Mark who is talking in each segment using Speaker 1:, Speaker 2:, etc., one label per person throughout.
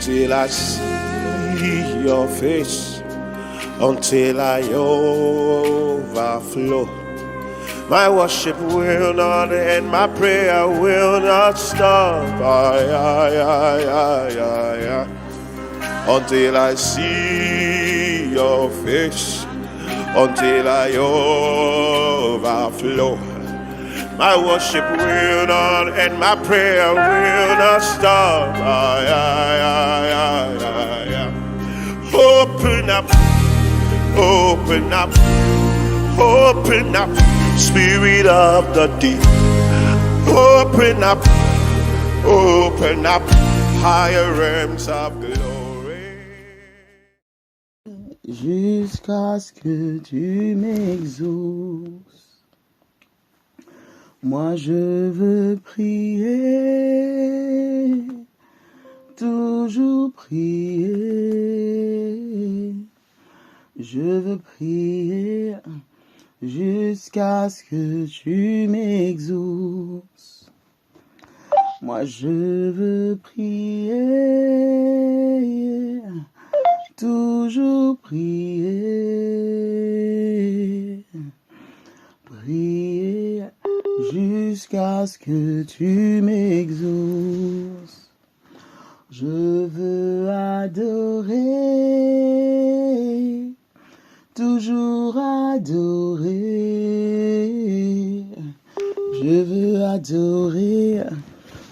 Speaker 1: until I see your face, until I overflow. My worship will not end, my prayer will not stop. Until I see your face, until I overflow. My worship will not end, my prayer will not stop. Open up, open up, open up, Spirit of the deep. Open up, higher realms of glory.
Speaker 2: Jusqu'à ce que tu m'exauces. Moi je veux prier, toujours prier. Je veux prier jusqu'à ce que tu m'exauces. Moi je veux prier, toujours prier. Prier jusqu'à ce que tu m'exauces. Je veux adorer, toujours adorer. Je veux adorer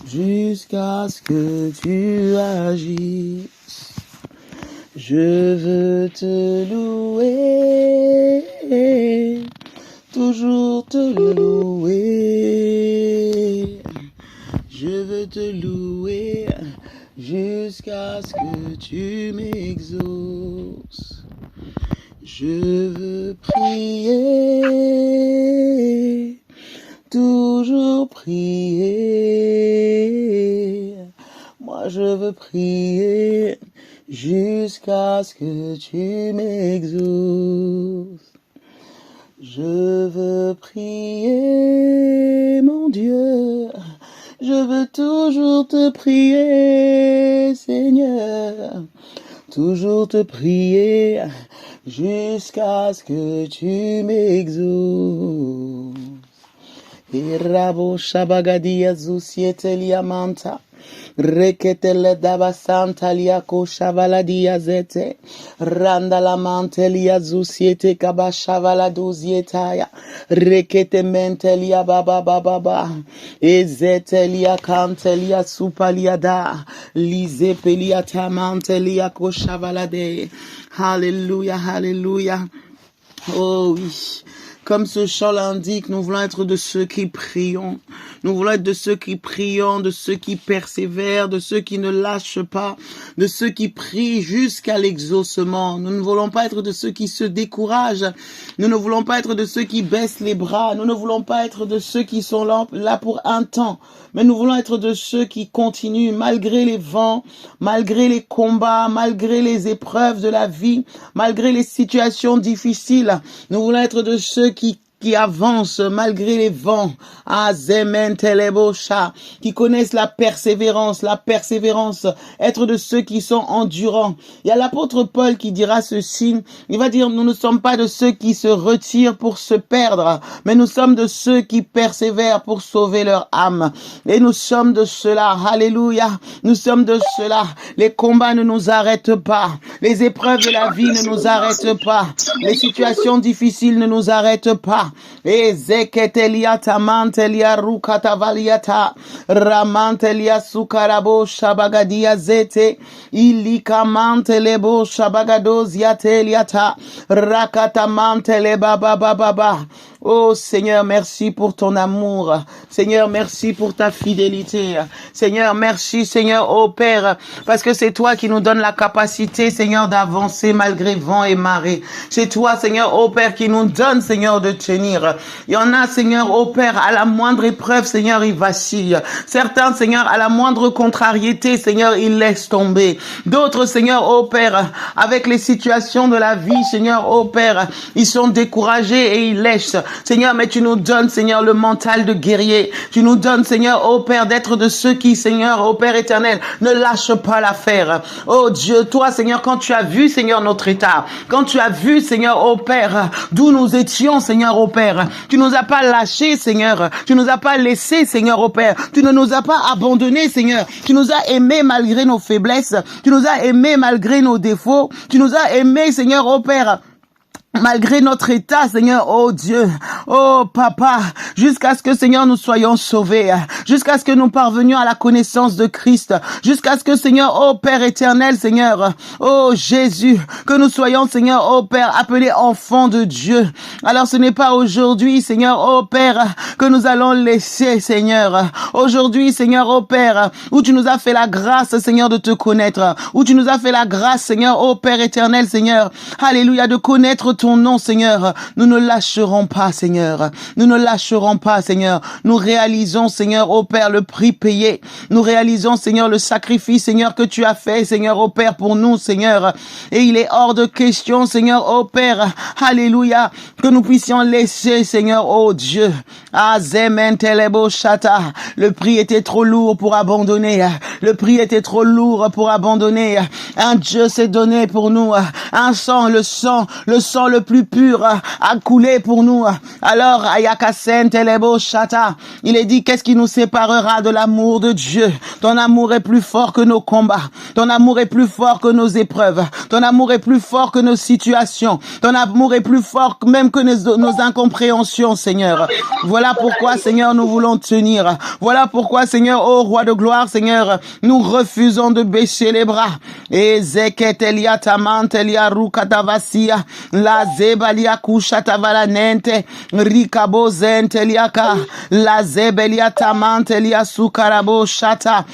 Speaker 2: jusqu'à ce que tu agisses. Je veux te louer, toujours te louer. Je veux te louer jusqu'à ce que tu m'exauces. Je veux prier, toujours prier. Moi je veux prier jusqu'à ce que tu m'exauces. Je veux prier, mon Dieu. Je veux toujours te prier, Seigneur. Toujours te prier jusqu'à ce que tu m'exauces. Irabo shabagadia zusietelia manta. Reketele daba santalia ko shavaladia zete. Randala mantelia zusiete kaba shavala duzietaya. Rekete mentelia baba baba ba. Ezetelia kantelia supalia da. Lizepelia tamantelia ko shavalade. Hallelujah, hallelujah. Oh oui. Comme ce chant l'indique, nous voulons être de ceux qui prions. Nous voulons être de ceux qui prions, de ceux qui persévèrent, de ceux qui ne lâchent pas, de ceux qui prient jusqu'à l'exaucement. Nous ne voulons pas être de ceux qui se découragent. Nous ne voulons pas être de ceux qui baissent les bras. Nous ne voulons pas être de ceux qui sont là pour un temps. Mais nous voulons être de ceux qui continuent malgré les vents, malgré les combats, malgré les épreuves de la vie, malgré les situations difficiles. Nous voulons être de ceux qui avancent malgré les vents, qui connaissent la persévérance, être de ceux qui sont endurants. Il y a l'apôtre Paul qui dira ceci, il va dire, nous ne sommes pas de ceux qui se retirent pour se perdre, mais nous sommes de ceux qui persévèrent pour sauver leur âme. Et nous sommes de ceux-là, alléluia, nous sommes de ceux-là. Les combats ne nous arrêtent pas, les épreuves de la vie ne nous arrêtent pas, les situations difficiles ne nous arrêtent pas. Ezeketelia tamantelia rukatavaliata ramantelia sukarabo shabagadia zete ilika mantelebo shabagadoziateliata rakatamantele baba baba. Oh Seigneur, merci pour ton amour. Seigneur, merci pour ta fidélité. Seigneur, merci Seigneur, oh Père, parce que c'est toi qui nous donne la capacité, Seigneur, d'avancer malgré vent et marée. C'est toi, Seigneur, oh Père, qui nous donne, Seigneur, de tenir. Il y en a, Seigneur, oh Père, à la moindre épreuve, Seigneur, ils vacillent. Certains, Seigneur, à la moindre contrariété, Seigneur, ils laissent tomber. D'autres, Seigneur, oh Père, avec les situations de la vie, Seigneur, oh Père, ils sont découragés et ils lèchent. Seigneur, mais tu nous donnes, Seigneur, le mental de guerrier. Tu nous donnes, Seigneur, ô Père, d'être de ceux qui, Seigneur, ô Père éternel, ne lâchent pas l'affaire. Oh Dieu, toi, Seigneur, quand tu as vu, Seigneur, notre état, quand tu as vu, Seigneur, ô Père, d'où nous étions, Seigneur, ô Père, tu nous as pas lâchés, Seigneur, tu nous as pas laissés, Seigneur, ô Père, tu ne nous as pas abandonnés, Seigneur, tu nous as aimés malgré nos faiblesses, tu nous as aimés malgré nos défauts, tu nous as aimés, Seigneur, ô Père, malgré notre état, Seigneur, oh Dieu, oh Papa, jusqu'à ce que, Seigneur, nous soyons sauvés, jusqu'à ce que nous parvenions à la connaissance de Christ, jusqu'à ce que, Seigneur, oh Père éternel, Seigneur, oh Jésus, que nous soyons, Seigneur, oh Père, appelés enfants de Dieu. Alors ce n'est pas aujourd'hui, Seigneur, oh Père, que nous allons laisser, Seigneur. Aujourd'hui, Seigneur, oh Père, où tu nous as fait la grâce, Seigneur, de te connaître, où tu nous as fait la grâce, Seigneur, oh Père éternel, Seigneur, alléluia, de connaître ton nom, Seigneur. Nous ne lâcherons pas, Seigneur. Nous ne lâcherons pas, Seigneur. Nous réalisons, Seigneur, ô Père, le prix payé. Nous réalisons, Seigneur, le sacrifice, Seigneur, que tu as fait, Seigneur, ô Père, pour nous, Seigneur. Et il est hors de question, Seigneur, ô Père, alléluia, que nous puissions laisser, Seigneur, ô Dieu. Azementelebo Shata. Le prix était trop lourd pour abandonner. Le prix était trop lourd pour abandonner. Un Dieu s'est donné pour nous. Un sang, le sang le plus pur a coulé pour nous. Alors, Ayakasen Telebo Shata, il est dit, qu'est-ce qui nous séparera de l'amour de Dieu? Ton amour est plus fort que nos combats. Ton amour est plus fort que nos épreuves. Ton amour est plus fort que nos situations. Ton amour est plus fort même que nos incompréhensions, Seigneur. Voilà pourquoi, Seigneur, nous voulons tenir. Voilà pourquoi, Seigneur, ô Roi de gloire, Seigneur, nous refusons de baisser les bras. Ezeketelia tamantelia rukatavasia. La zebalia kushatavala nente, rikabo zenteliaka, la zebelia tamantelia sukarabo shata.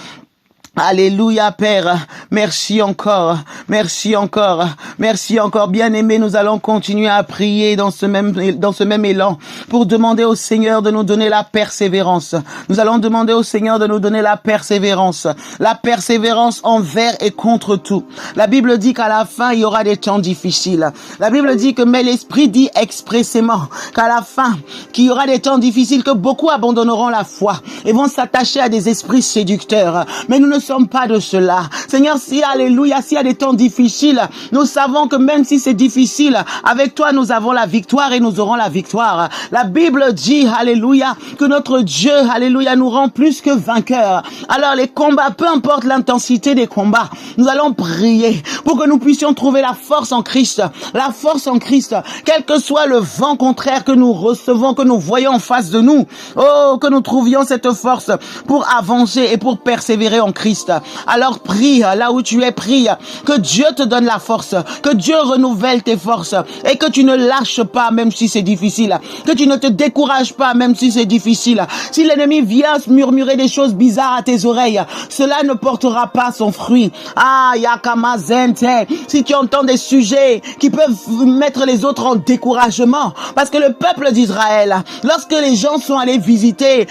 Speaker 2: Alléluia, Père. Merci encore. Merci encore. Merci encore. Bien-aimés, nous allons continuer à prier dans ce même élan pour demander au Seigneur de nous donner la persévérance. Nous allons demander au Seigneur de nous donner la persévérance. La persévérance envers et contre tout. La Bible dit qu'à la fin, il y aura des temps difficiles. La Bible dit que, mais l'Esprit dit expressément qu'à la fin, qu'il y aura des temps difficiles, que beaucoup abandonneront la foi et vont s'attacher à des esprits séducteurs. Mais nous ne sommes pas de cela. Seigneur, si, alléluia, s'il y a des temps difficiles, nous savons que même si c'est difficile, avec toi, nous avons la victoire et nous aurons la victoire. La Bible dit, alléluia, que notre Dieu, alléluia, nous rend plus que vainqueurs. Alors les combats, peu importe l'intensité des combats, nous allons prier pour que nous puissions trouver la force en Christ. La force en Christ, quel que soit le vent contraire que nous recevons, que nous voyons en face de nous. Oh, que nous trouvions cette force pour avancer et pour persévérer en Christ. Alors prie là où tu es, prie que Dieu te donne la force, que Dieu renouvelle tes forces et que tu ne lâches pas même si c'est difficile, que tu ne te décourages pas même si c'est difficile. Si l'ennemi vient murmurer des choses bizarres à tes oreilles, cela ne portera pas son fruit. Ah, yakama zente. Si tu entends des sujets qui peuvent mettre les autres en découragement, parce que le peuple d'Israël, lorsque les gens sont allés visiter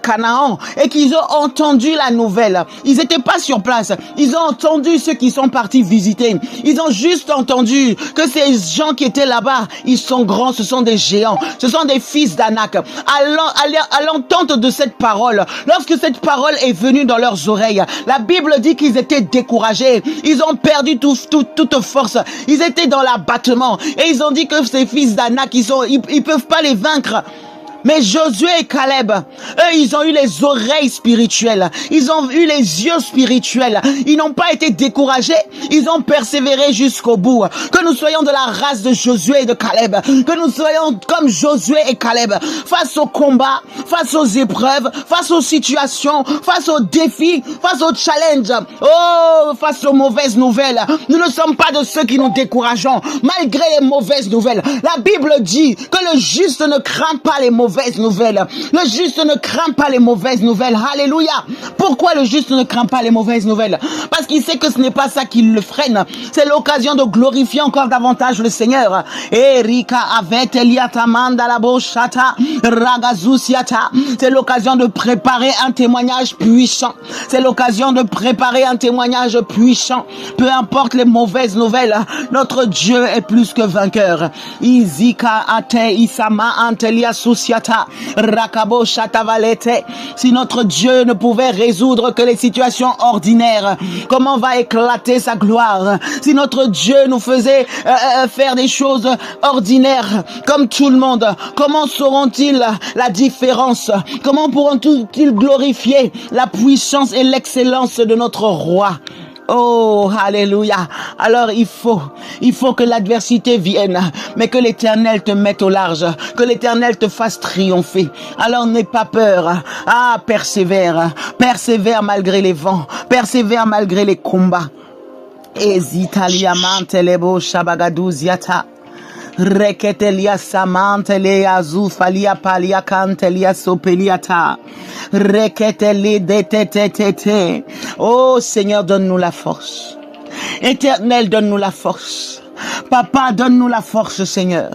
Speaker 2: Canaan et qu'ils ont entendu la nouvelle, ils n'étaient pas sur place. Ils ont entendu ceux qui sont partis visiter. Ils ont juste entendu que ces gens qui étaient là-bas, ils sont grands, ce sont des géants, ce sont des fils d'Anak. À l'entente de cette parole, lorsque cette parole est venue dans leurs oreilles, la Bible dit qu'ils étaient découragés. Ils ont perdu toute force. Ils étaient dans l'abattement. Et ils ont dit que ces fils d'Anak, ils peuvent pas les vaincre. Mais Josué et Caleb, eux, ils ont eu les oreilles spirituelles. Ils ont eu les yeux spirituels. Ils n'ont pas été découragés. Ils ont persévéré jusqu'au bout. Que nous soyons de la race de Josué et de Caleb. Que nous soyons comme Josué et Caleb. Face aux combats, face aux épreuves, face aux situations, face aux défis, face aux challenges. Oh, face aux mauvaises nouvelles. Nous ne sommes pas de ceux qui nous décourageons, malgré les mauvaises nouvelles. La Bible dit que le juste ne craint pas les mauvaises mauvaises nouvelles. Le juste ne craint pas les mauvaises nouvelles. Alléluia. Pourquoi le juste ne craint pas les mauvaises nouvelles? Parce qu'il sait que ce n'est pas ça qui le freine. C'est l'occasion de glorifier encore davantage le Seigneur. Erika avet eliatamanda la boshata ragazusiata. C'est l'occasion de préparer un témoignage puissant. C'est l'occasion de préparer un témoignage puissant. Peu importe les mauvaises nouvelles, notre Dieu est plus que vainqueur. Izika ate isama antelia susiata rakabo shatavalete. Si notre Dieu ne pouvait résoudre que les situations ordinaires, comment va éclater sa gloire? Si notre Dieu nous faisait faire des choses ordinaires comme tout le monde, comment sauront-ils la différence? Comment pourront-ils glorifier la puissance et l'excellence de notre roi? Oh, alléluia. Alors il faut que l'adversité vienne, mais que l'Éternel te mette au large, que l'Éternel te fasse triompher. Alors n'aie pas peur. Ah, persévère malgré les vents, persévère malgré les combats. Ezitalia mantelebo shabagaduziata. Reketelia samantelia zufalia palia cantelia sopeliata. Reketeli detetetete. Oh Seigneur, donne-nous la force. Éternel, donne-nous la force. Papa, donne-nous la force, Seigneur.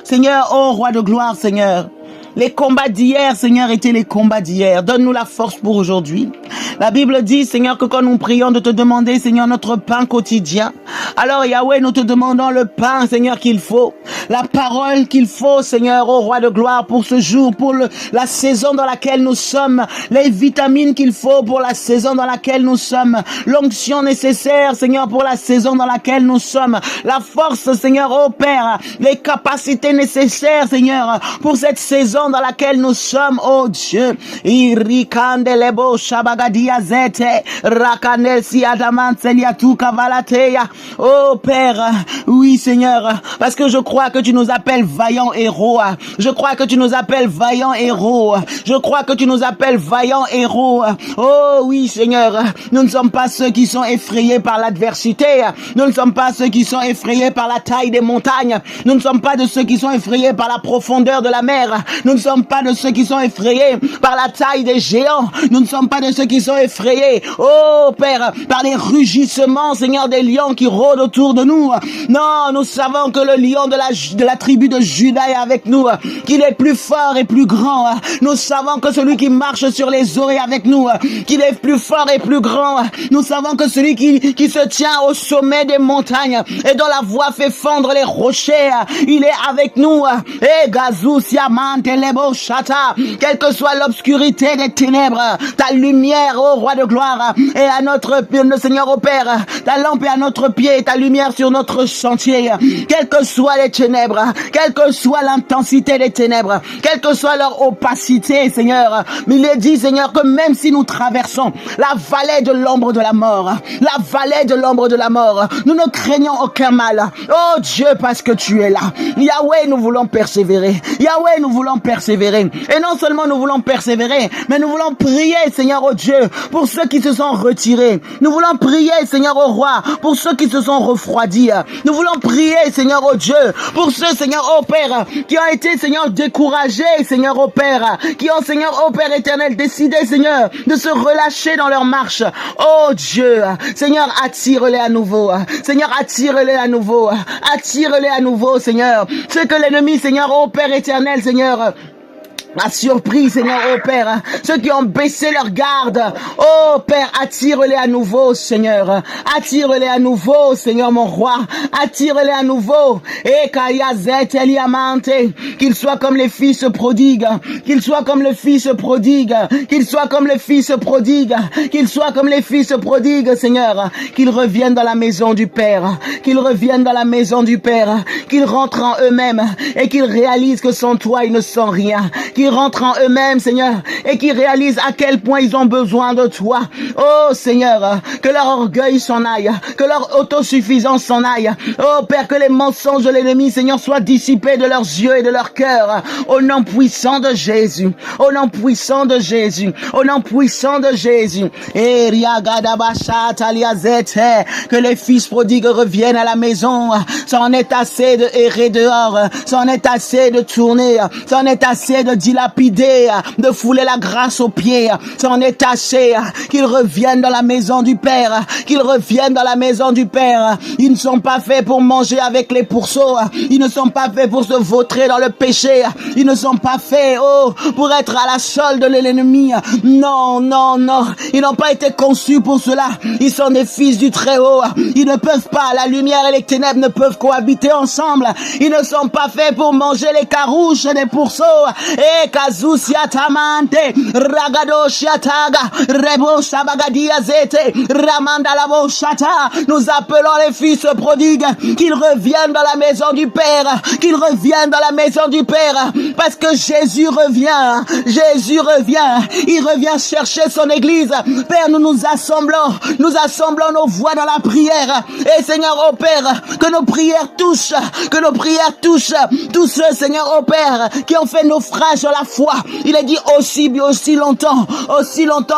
Speaker 2: Seigneur, oh roi de gloire, Seigneur. Les combats d'hier, Seigneur, étaient les combats d'hier. Donne-nous la force pour aujourd'hui. La Bible dit, Seigneur, que quand nous prions de te demander, Seigneur, notre pain quotidien, alors Yahweh, nous te demandons le pain, Seigneur, qu'il faut, la parole qu'il faut, Seigneur, ô roi de gloire, pour ce jour, pour la saison dans laquelle nous sommes, les vitamines qu'il faut pour la saison dans laquelle nous sommes, l'onction nécessaire, Seigneur, pour la saison dans laquelle nous sommes, la force, Seigneur, ô Père, les capacités nécessaires, Seigneur, pour cette saison dans laquelle nous sommes, ô Dieu. Irikandelebo shabagadia zete rakanelsi adamanselia tu kavalateya. Oh Père, oui Seigneur, parce que je crois que tu nous appelles vaillants héros. Je crois que tu nous appelles vaillants héros. Je crois que tu nous appelles vaillants héros. Oh oui Seigneur, nous ne sommes pas ceux qui sont effrayés par l'adversité. Nous ne sommes pas ceux qui sont effrayés par la taille des montagnes. Nous ne sommes pas de ceux qui sont effrayés par la profondeur de la mer. Nous ne sommes pas de ceux qui sont effrayés par la taille des géants. Nous ne sommes pas de ceux qui sont effrayés, oh Père, par les rugissements, Seigneur, des lions qui rôdent autour de nous. Non, nous savons que le lion de la tribu de Juda est avec nous, qu'il est plus fort et plus grand. Nous savons que celui qui marche sur les eaux est avec nous, qu'il est plus fort et plus grand. Nous savons que celui qui se tient au sommet des montagnes et dont la voix fait fondre les rochers, il est avec nous. Et Gazou Siamante Lebo Chata, quelle que soit l'obscurité des ténèbres, ta lumière, ô roi de gloire, et à notre Seigneur, ô Père, ta lampe est à notre pied, ta lumière sur notre sentier. Quelles que soient les ténèbres, quelle que soit l'intensité des ténèbres, quelle que soit leur opacité, Seigneur, mais il est dit, Seigneur, que même si nous traversons la vallée de l'ombre de la mort, nous ne craignons aucun mal. Oh Dieu, parce que tu es là. Yahweh, nous voulons persévérer. Yahweh, nous voulons persévérer. Et non seulement nous voulons persévérer, mais nous voulons prier, Seigneur, oh Dieu, pour ceux qui se sont retirés. Nous voulons prier, Seigneur, oh roi, pour ceux qui se sont refroidis. Nous voulons prier, Seigneur, oh Dieu, pour ceux, Seigneur, oh Père, qui ont été, Seigneur, découragés, Seigneur, oh Père, qui ont, Seigneur, oh Père éternel, décidé, Seigneur, de se relâcher dans leur marche. Oh Dieu, Seigneur, attire-les à nouveau. Seigneur, attire-les à nouveau. Attire-les à nouveau, Seigneur. Ce que l'ennemi, Seigneur, oh Père éternel, Seigneur, a surpris, Seigneur, oh Père, ceux qui ont baissé leur garde, oh Père, attire-les à nouveau, Seigneur, attire-les à nouveau, Seigneur, mon roi, attire-les à nouveau, et qu'ils soient comme les fils prodigues, qu'ils soient comme le fils prodigue, qu'ils soient comme le fils prodigue, qu'ils soient comme les fils prodigues, Seigneur, qu'ils reviennent dans la maison du Père, qu'ils reviennent dans la maison du Père, qu'ils rentrent en eux-mêmes et qu'ils réalisent que sans toi, ils ne sont rien, qu'ils rentrent en eux-mêmes, Seigneur, et qui réalisent à quel point ils ont besoin de toi. Oh, Seigneur, que leur orgueil s'en aille, que leur autosuffisance s'en aille. Oh, Père, que les mensonges de l'ennemi, Seigneur, soient dissipés de leurs yeux et de leur cœur. Au nom puissant de Jésus. Au nom puissant de Jésus. Au nom puissant de Jésus. Que les fils prodigues reviennent à la maison. C'en est assez de errer dehors. C'en est assez de tourner. C'en est assez de dire dilapider, de fouler la grâce aux pieds, s'en est taché, qu'ils reviennent dans la maison du Père, qu'ils reviennent dans la maison du Père. Ils ne sont pas faits pour manger avec les pourceaux, ils ne sont pas faits pour se vautrer dans le péché, ils ne sont pas faits, pour être à la solde de l'ennemi. Non, non, non, ils n'ont pas été conçus pour cela. Ils sont des fils du Très-Haut. Ils ne peuvent pas, la lumière et les ténèbres ne peuvent cohabiter ensemble. Ils ne sont pas faits pour manger les carouches des pourceaux. Et kazusiatamante, ragadoshiataga, rebo sabagadia zete, ramandalabo shata. Nous appelons les fils prodigues qu'ils reviennent dans la maison du Père, qu'ils reviennent dans la maison du Père, parce que Jésus revient, Jésus revient, il revient chercher son église. Père, nous assemblons nos voix dans la prière. Et Seigneur, oh Père, que nos prières touchent tous ceux, Seigneur, oh Père, qui ont fait naufrage dans la foi. Il est dit aussi longtemps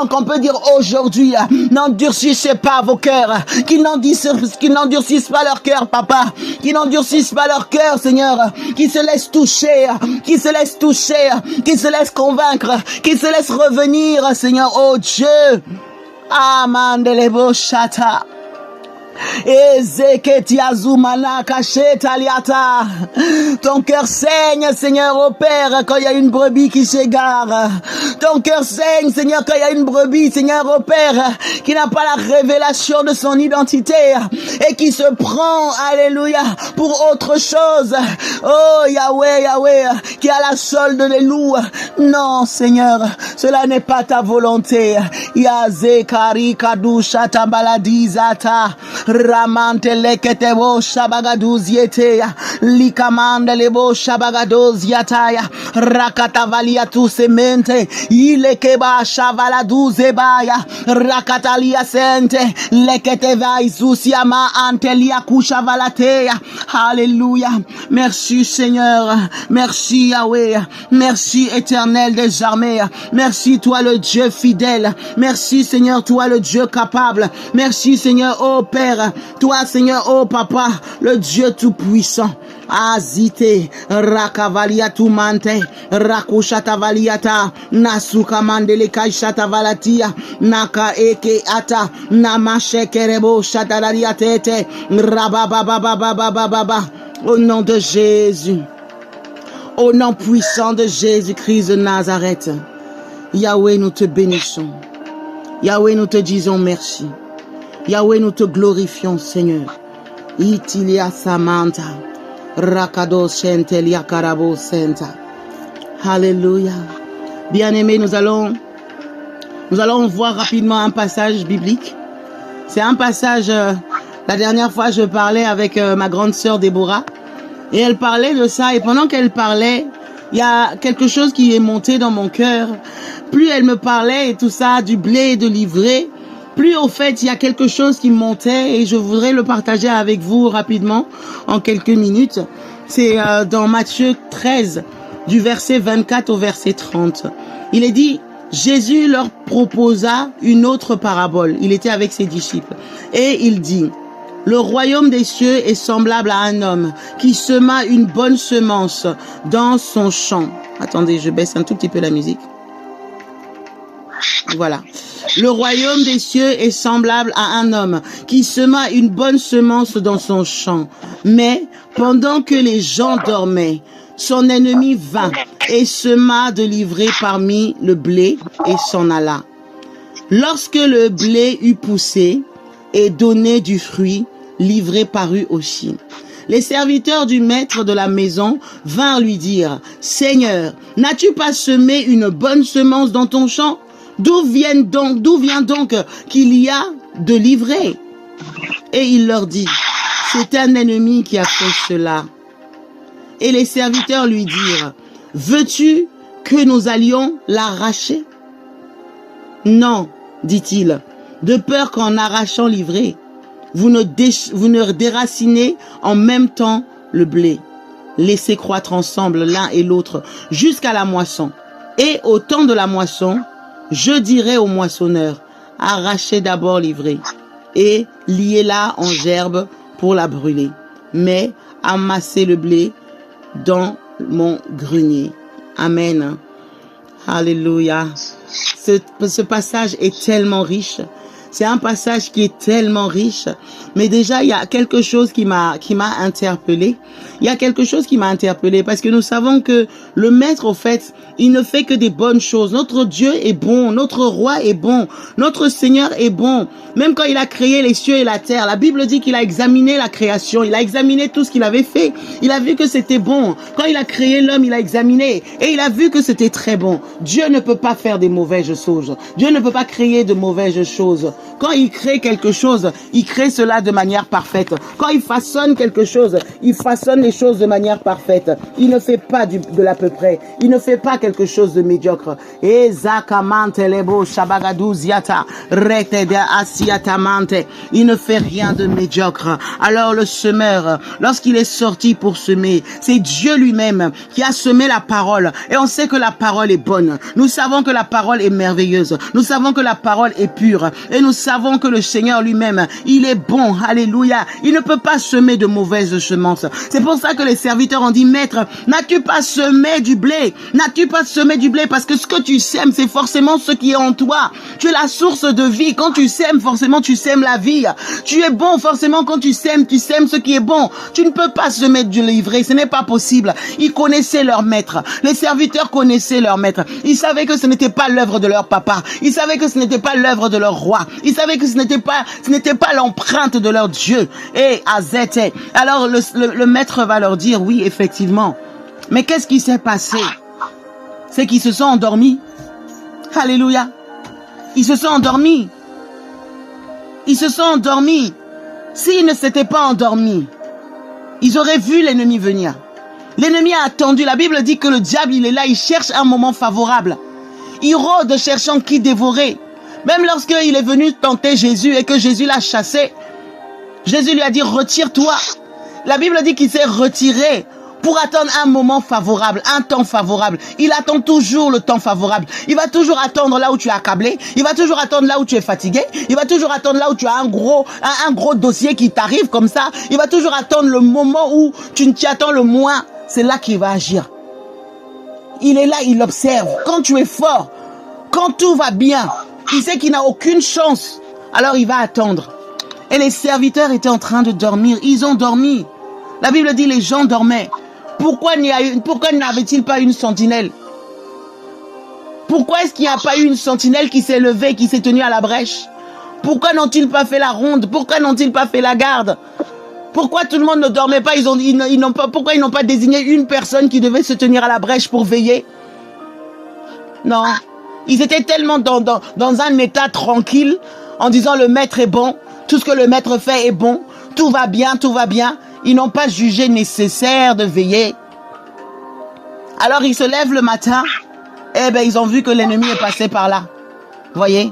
Speaker 2: qu'on peut dire aujourd'hui, n'endurcissez pas vos cœurs, qu'ils n'endurcissent pas leur cœur, Papa, qu'ils n'endurcissent pas leur cœur, Seigneur, qu'ils se laissent toucher, qu'ils se laissent convaincre, qu'ils se laissent revenir, Seigneur, oh Dieu. Amandelebo shata. Ton cœur saigne, Seigneur, au Père, quand il y a une brebis qui s'égare. Ton cœur saigne, Seigneur, quand il y a une brebis, Seigneur, au Père, qui n'a pas la révélation de son identité et qui se prend, alléluia, pour autre chose. Oh, Yahweh, qui a la solde des loups. Non, Seigneur, cela n'est pas ta volonté. Yazekari kadusha tambaladizata. Ramante leketebo shabagaduziete likamande lebo shabagadoziataya rakatavalia tu semente ilekeba shavaladuzebaya rakatalia sente leketeva isusiama antelia kushavalateya. Alléluia. Merci Seigneur, merci Yahweh, merci Éternel des armées, merci toi le Dieu fidèle, merci Seigneur toi le Dieu capable, merci Seigneur oh Père, toi Seigneur oh Papa, le Dieu tout-puissant. Azite rakavalia tu mante rakushata valiata nasuka mandele kaishata valatia naka eke ata namashekerebo shatalariatete rabababababababa. Au nom de Jésus, au nom puissant de Jésus-Christ de Nazareth, Yahweh, nous te bénissons. Yahweh, nous te disons merci. Yahweh, nous te glorifions, Seigneur. Itilia Samantha, Rakado Shentelia Karabo Senta. Alléluia. Bien-aimés, nous allons voir rapidement un passage biblique. C'est un passage, la dernière fois je parlais avec ma grande sœur Déborah et elle parlait de ça et pendant qu'elle parlait, il y a quelque chose qui est monté dans mon cœur. Plus elle me parlait et tout ça, du blé, de l'ivraie, plus au fait il y a quelque chose qui montait et je voudrais le partager avec vous rapidement en quelques minutes. C'est dans Matthieu 13 du verset 24 au verset 30. Il est dit: Jésus leur proposa une autre parabole. Il était avec ses disciples et il dit: le royaume des cieux est semblable à un homme qui sema une bonne semence dans son champ. Attendez, je baisse un tout petit peu la musique. Voilà. Le royaume des cieux est semblable à un homme qui sema une bonne semence dans son champ. Mais pendant que les gens dormaient, son ennemi vint et sema de l'ivraie parmi le blé et s'en alla. Lorsque le blé eut poussé et donné du fruit, l'ivraie parut aussi. Les serviteurs du maître de la maison vinrent lui dire: Seigneur, n'as-tu pas semé une bonne semence dans ton champ? D'où vient donc qu'il y a de l'ivraie? Et il leur dit: c'est un ennemi qui a fait cela. Et les serviteurs lui dirent: veux-tu que nous allions l'arracher? Non, dit-il, de peur qu'en arrachant l'ivraie, vous ne déracinez en même temps le blé. Laissez croître ensemble l'un et l'autre jusqu'à la moisson. Et au temps de la moisson, je dirai au moissonneur: arrachez d'abord l'ivraie et liez-la en gerbe pour la brûler, mais amassez le blé dans mon grenier. Amen. Alléluia. Ce passage est tellement riche. C'est un passage qui est tellement riche. Mais déjà, il y a quelque chose qui m'a interpellé. Il y a quelque chose qui m'a interpellé parce que nous savons que le Maître, au fait, il ne fait que des bonnes choses. Notre Dieu est bon. Notre Roi est bon. Notre Seigneur est bon. Même quand il a créé les cieux et la terre, la Bible dit qu'il a examiné la création. Il a examiné tout ce qu'il avait fait. Il a vu que c'était bon. Quand il a créé l'homme, il a examiné et il a vu que c'était très bon. Dieu ne peut pas faire des mauvaises choses. Dieu ne peut pas créer de mauvaises choses. Quand il crée quelque chose, il crée cela de manière parfaite. Quand il façonne quelque chose, il façonne les choses de manière parfaite. Il ne fait pas de l'à peu près. Il ne fait pas quelque chose de médiocre. Il ne fait rien de médiocre. Alors le semeur, lorsqu'il est sorti pour semer, c'est Dieu lui-même qui a semé la parole. Et on sait que la parole est bonne. Nous savons que la parole est merveilleuse. Nous savons que la parole est pure. Et nous savons que le Seigneur lui-même, il est bon. Alléluia. Il ne peut pas semer de mauvaises semences. C'est pour ça que les serviteurs ont dit, Maître, n'as-tu pas semé du blé? N'as-tu pas semé du blé? Parce que ce que tu sèmes, c'est forcément ce qui est en toi. Tu es la source de vie. Quand tu sèmes, forcément, tu sèmes la vie. Tu es bon, forcément, quand tu sèmes ce qui est bon. Tu ne peux pas semer du livret. Ce n'est pas possible. Ils connaissaient leur maître. Les serviteurs connaissaient leur maître. Ils savaient que ce n'était pas l'œuvre de leur papa. Ils savaient que ce n'était pas l'œuvre de leur roi. Ils savaient que ce n'était pas l'empreinte de leur Dieu. Et Azete. Alors le maître va leur dire, oui, effectivement. Mais qu'est-ce qui s'est passé? C'est qu'ils se sont endormis. Alléluia. Ils se sont endormis. Ils se sont endormis. S'ils ne s'étaient pas endormis, ils auraient vu l'ennemi venir. L'ennemi a attendu. La Bible dit que le diable, il est là, il cherche un moment favorable. Il rôde cherchant qui dévorer. Même lorsqu'il est venu tenter Jésus et que Jésus l'a chassé, Jésus lui a dit, retire-toi. La Bible dit qu'il s'est retiré pour attendre un moment favorable, un temps favorable. Il attend toujours le temps favorable. Il va toujours attendre là où tu es accablé. Il va toujours attendre là où tu es fatigué. Il va toujours attendre là où tu as un gros dossier qui t'arrive comme ça. Il va toujours attendre le moment où tu ne t'y attends le moins. C'est là qu'il va agir. Il est là, il observe. Quand tu es fort, quand tout va bien, il sait qu'il n'a aucune chance. Alors il va attendre. Et les serviteurs étaient en train de dormir. Ils ont dormi. La Bible dit les gens dormaient. Pourquoi n'avait-il pas une sentinelle? Pourquoi est-ce qu'il n'y a pas eu une sentinelle qui s'est levée, qui s'est tenue à la brèche? Pourquoi n'ont-ils pas fait la ronde? Pourquoi n'ont-ils pas fait la garde? Pourquoi tout le monde ne dormait pas? Pourquoi ils n'ont pas désigné une personne qui devait se tenir à la brèche pour veiller? Non. Ils étaient tellement dans un état tranquille, en disant le maître est bon, tout ce que le maître fait est bon, tout va bien, tout va bien. Ils n'ont pas jugé nécessaire de veiller. Alors ils se lèvent le matin, ils ont vu que l'ennemi est passé par là. Voyez?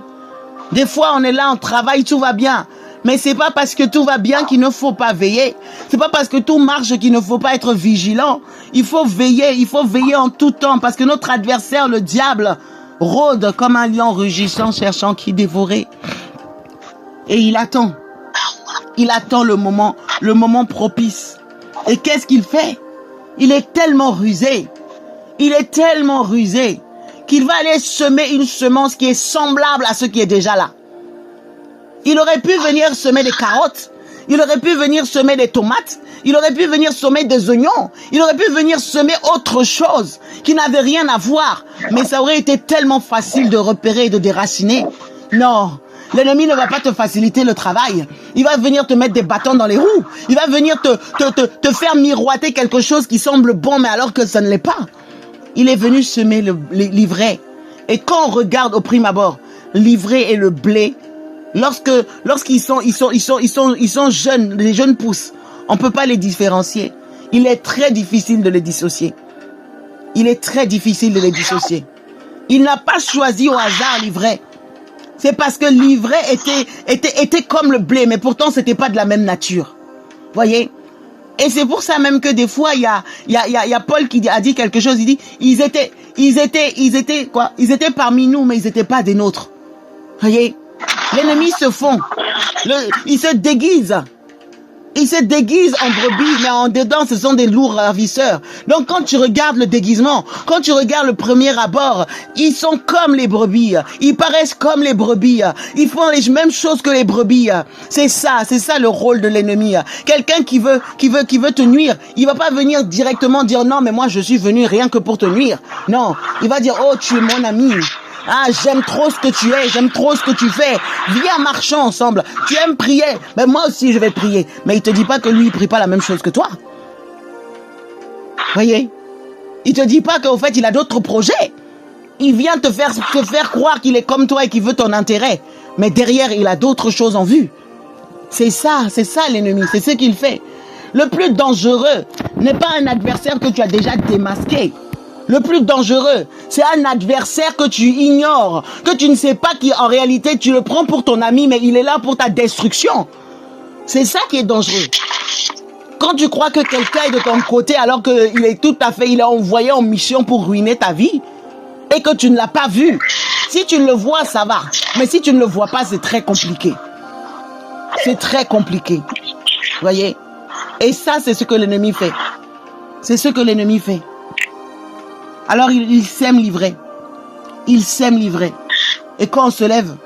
Speaker 2: Des fois on est là, on travaille, tout va bien. Mais c'est pas parce que tout va bien qu'il ne faut pas veiller. C'est pas parce que tout marche qu'il ne faut pas être vigilant. Il faut veiller en tout temps parce que notre adversaire, le diable, rôde comme un lion rugissant, cherchant qui dévorer. Et il attend. Il attend le moment propice. Et qu'est-ce qu'il fait? Il est tellement rusé. Il est tellement rusé qu'il va aller semer une semence qui est semblable à ce qui est déjà là. Il aurait pu venir semer des carottes. Il aurait pu venir semer des tomates. Il aurait pu venir semer des oignons. Il aurait pu venir semer autre chose qui n'avait rien à voir. Mais ça aurait été tellement facile de repérer et de déraciner. Non. L'ennemi ne va pas te faciliter le travail. Il va venir te mettre des bâtons dans les roues. Il va venir te faire miroiter quelque chose qui semble bon, mais alors que ça ne l'est pas. Il est venu semer l'ivraie. Et quand on regarde au prime abord, l'ivraie et le blé, lorsqu'ils sont jeunes, les jeunes pousses, on ne peut pas les différencier. Il est très difficile de les dissocier. Il est très difficile de les dissocier. Il n'a pas choisi au hasard l'ivraie. C'est parce que l'ivraie était comme le blé, mais pourtant c'était pas de la même nature. Voyez? Et c'est pour ça même que des fois il y a Paul qui a dit quelque chose. Il dit ils étaient parmi nous, mais ils n'étaient pas des nôtres. Voyez? L'ennemi se fond, il se déguise. Ils se déguisent en brebis, mais en dedans, ce sont des loups ravisseurs. Donc, quand tu regardes le déguisement, quand tu regardes le premier abord, ils sont comme les brebis. Ils paraissent comme les brebis. Ils font les mêmes choses que les brebis. C'est ça le rôle de l'ennemi. Quelqu'un qui veut te nuire, il va pas venir directement dire non, mais moi, je suis venu rien que pour te nuire. Non, il va dire oh, tu es mon ami. Ah, j'aime trop ce que tu es, j'aime trop ce que tu fais. Viens, marchons ensemble. Tu aimes prier, mais moi aussi je vais prier. Mais il te dit pas que lui, il prie pas la même chose que toi. Voyez? Il te dit pas qu'au fait, il a d'autres projets. Il vient te faire croire qu'il est comme toi et qu'il veut ton intérêt. Mais derrière, il a d'autres choses en vue. C'est ça l'ennemi, c'est ce qu'il fait. Le plus dangereux n'est pas un adversaire que tu as déjà démasqué. Le plus dangereux, c'est un adversaire que tu ignores, que tu ne sais pas qu'en réalité, tu le prends pour ton ami, mais il est là pour ta destruction. C'est ça qui est dangereux. Quand tu crois que quelqu'un est de ton côté alors qu'il est il est envoyé en mission pour ruiner ta vie et que tu ne l'as pas vu, si tu le vois, ça va. Mais si tu ne le vois pas, c'est très compliqué. C'est très compliqué. Voyez? Et ça, c'est ce que l'ennemi fait. C'est ce que l'ennemi fait. Alors il sème l'ivraie. Il sème l'ivraie. Et quand on se lève,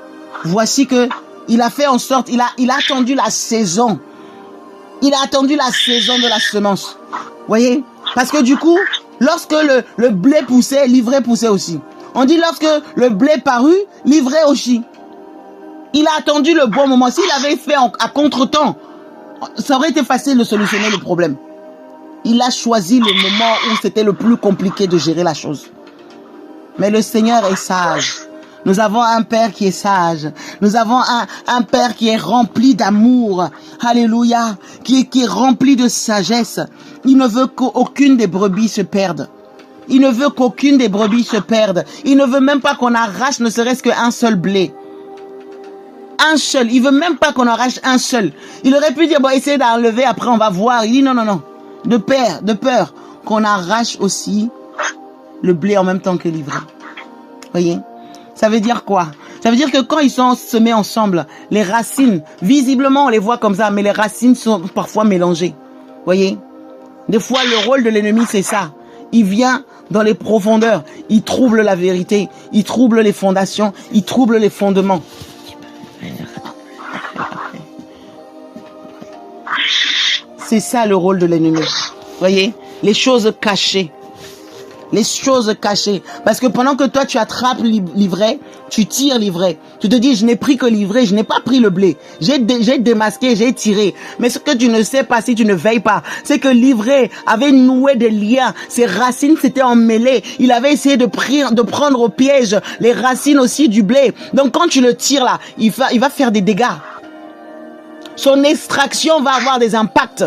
Speaker 2: voici que il a fait en sorte, il a attendu la saison. Il a attendu la saison de la semence. Voyez? Parce que du coup, lorsque le blé poussait, l'ivraie poussait aussi. On dit lorsque le blé parut, l'ivraie aussi. Il a attendu le bon moment. S'il avait fait à contre-temps, ça aurait été facile de solutionner le problème. Il a choisi le moment où c'était le plus compliqué de gérer la chose. Mais le Seigneur est sage. Nous avons un Père qui est sage. Nous avons un Père qui est rempli d'amour. Alléluia. Qui est rempli de sagesse. Il ne veut qu'aucune des brebis se perde. Il ne veut qu'aucune des brebis se perde. Il ne veut même pas qu'on arrache ne serait-ce qu'un seul blé. Un seul. Il veut même pas qu'on arrache un seul. Il aurait pu dire, bon, essayez d'enlever, après on va voir. Il dit, non, non, non. De peur qu'on arrache aussi le blé en même temps que l'ivraie. Voyez? Ça veut dire quoi? Ça veut dire que quand ils sont semés ensemble, les racines, visiblement on les voit comme ça, mais les racines sont parfois mélangées. Voyez? Des fois le rôle de l'ennemi c'est ça. Il vient dans les profondeurs, il trouble la vérité, il trouble les fondations, il trouble les fondements. C'est ça le rôle de l'ennemi. Voyez? Les choses cachées. Les choses cachées. Parce que pendant que toi tu attrapes l'ivraie, tu tires l'ivraie. Tu te dis, je n'ai pris que l'ivraie, je n'ai pas pris le blé. J'ai démasqué, j'ai tiré. Mais ce que tu ne sais pas si tu ne veilles pas, c'est que l'ivraie avait noué des liens. Ses racines s'étaient emmêlées. Il avait essayé de prendre au piège les racines aussi du blé. Donc quand tu le tires là, il va faire des dégâts. Son extraction va avoir des impacts.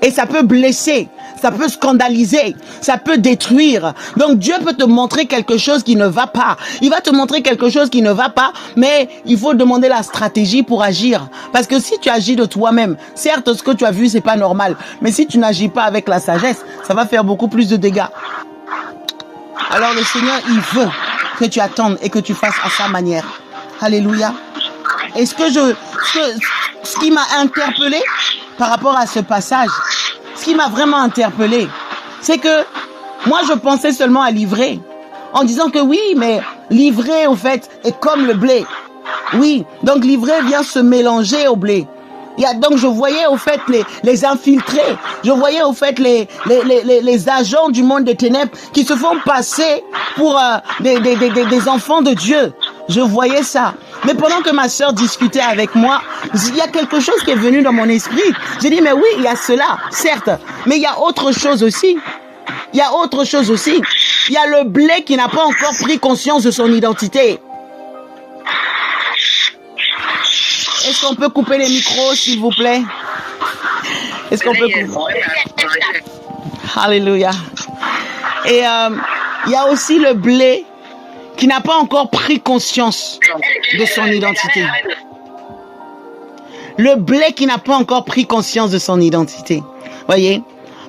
Speaker 2: Et ça peut blesser, ça peut scandaliser, ça peut détruire. Donc Dieu peut te montrer quelque chose qui ne va pas. Il va te montrer quelque chose qui ne va pas, mais il faut demander la stratégie pour agir. Parce que si tu agis de toi-même, certes ce que tu as vu c'est pas normal, mais si tu n'agis pas avec la sagesse, ça va faire beaucoup plus de dégâts. Alors le Seigneur, il veut que tu attendes et que tu fasses à sa manière. Alléluia. Et ce qui m'a interpellé par rapport à ce passage, ce qui m'a vraiment interpellé, c'est que moi je pensais seulement à l'ivraie, en disant que oui, mais l'ivraie au fait est comme le blé. Oui, donc l'ivraie vient se mélanger au blé. Donc je voyais au fait les infiltrés, je voyais au fait les agents du monde des ténèbres qui se font passer pour des enfants de Dieu. Je voyais ça. Mais pendant que ma sœur discutait avec moi, il y a quelque chose qui est venu dans mon esprit. J'ai dit, mais oui, il y a cela, certes. Mais il y a autre chose aussi. Il y a autre chose aussi. Il y a le blé qui n'a pas encore pris conscience de son identité. Est-ce qu'on peut couper les micros, s'il vous plaît? Est-ce qu'on peut couper? Alléluia. Et il y a aussi le blé qui n'a pas encore pris conscience de son identité. Le blé qui n'a pas encore pris conscience de son identité. Voyez?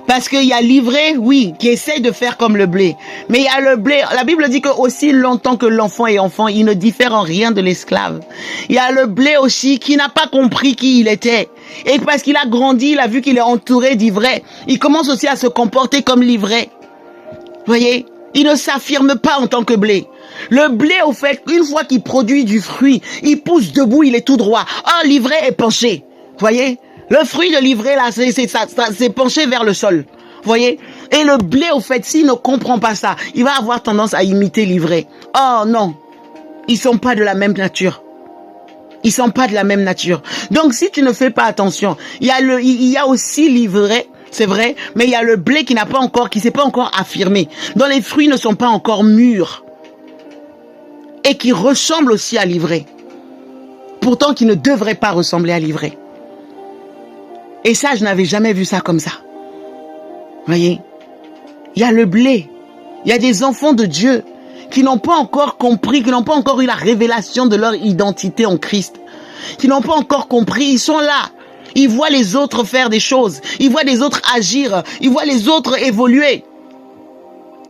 Speaker 2: Parce qu'il y a l'ivraie, oui, qui essaye de faire comme le blé. Mais il y a le blé. La Bible dit que aussi longtemps que l'enfant est enfant, il ne diffère en rien de l'esclave. Il y a le blé aussi qui n'a pas compris qui il était. Et parce qu'il a grandi, il a vu qu'il est entouré d'ivraie. Il commence aussi à se comporter comme l'ivraie. Voyez? Il ne s'affirme pas en tant que blé. Le blé, au fait, une fois qu'il produit du fruit, il pousse debout, il est tout droit. Oh, l'ivraie est penché. Voyez? Le fruit de l'ivraie, là, c'est penché vers le sol. Voyez? Et le blé, au fait, s'il ne comprend pas ça, il va avoir tendance à imiter l'ivraie. Oh non, ils sont pas de la même nature. Ils sont pas de la même nature. Donc, si tu ne fais pas attention, il y a aussi l'ivraie, c'est vrai, mais il y a le blé qui s'est pas encore affirmé, dont les fruits ne sont pas encore mûrs et qui ressemble aussi à l'ivraie. Pourtant, qui ne devrait pas ressembler à l'ivraie. Et ça, je n'avais jamais vu ça comme ça. Voyez, il y a le blé. Il y a des enfants de Dieu qui n'ont pas encore compris, qui n'ont pas encore eu la révélation de leur identité en Christ. Qui n'ont pas encore compris, ils sont là. Ils voient les autres faire des choses. Ils voient les autres agir. Ils voient les autres évoluer.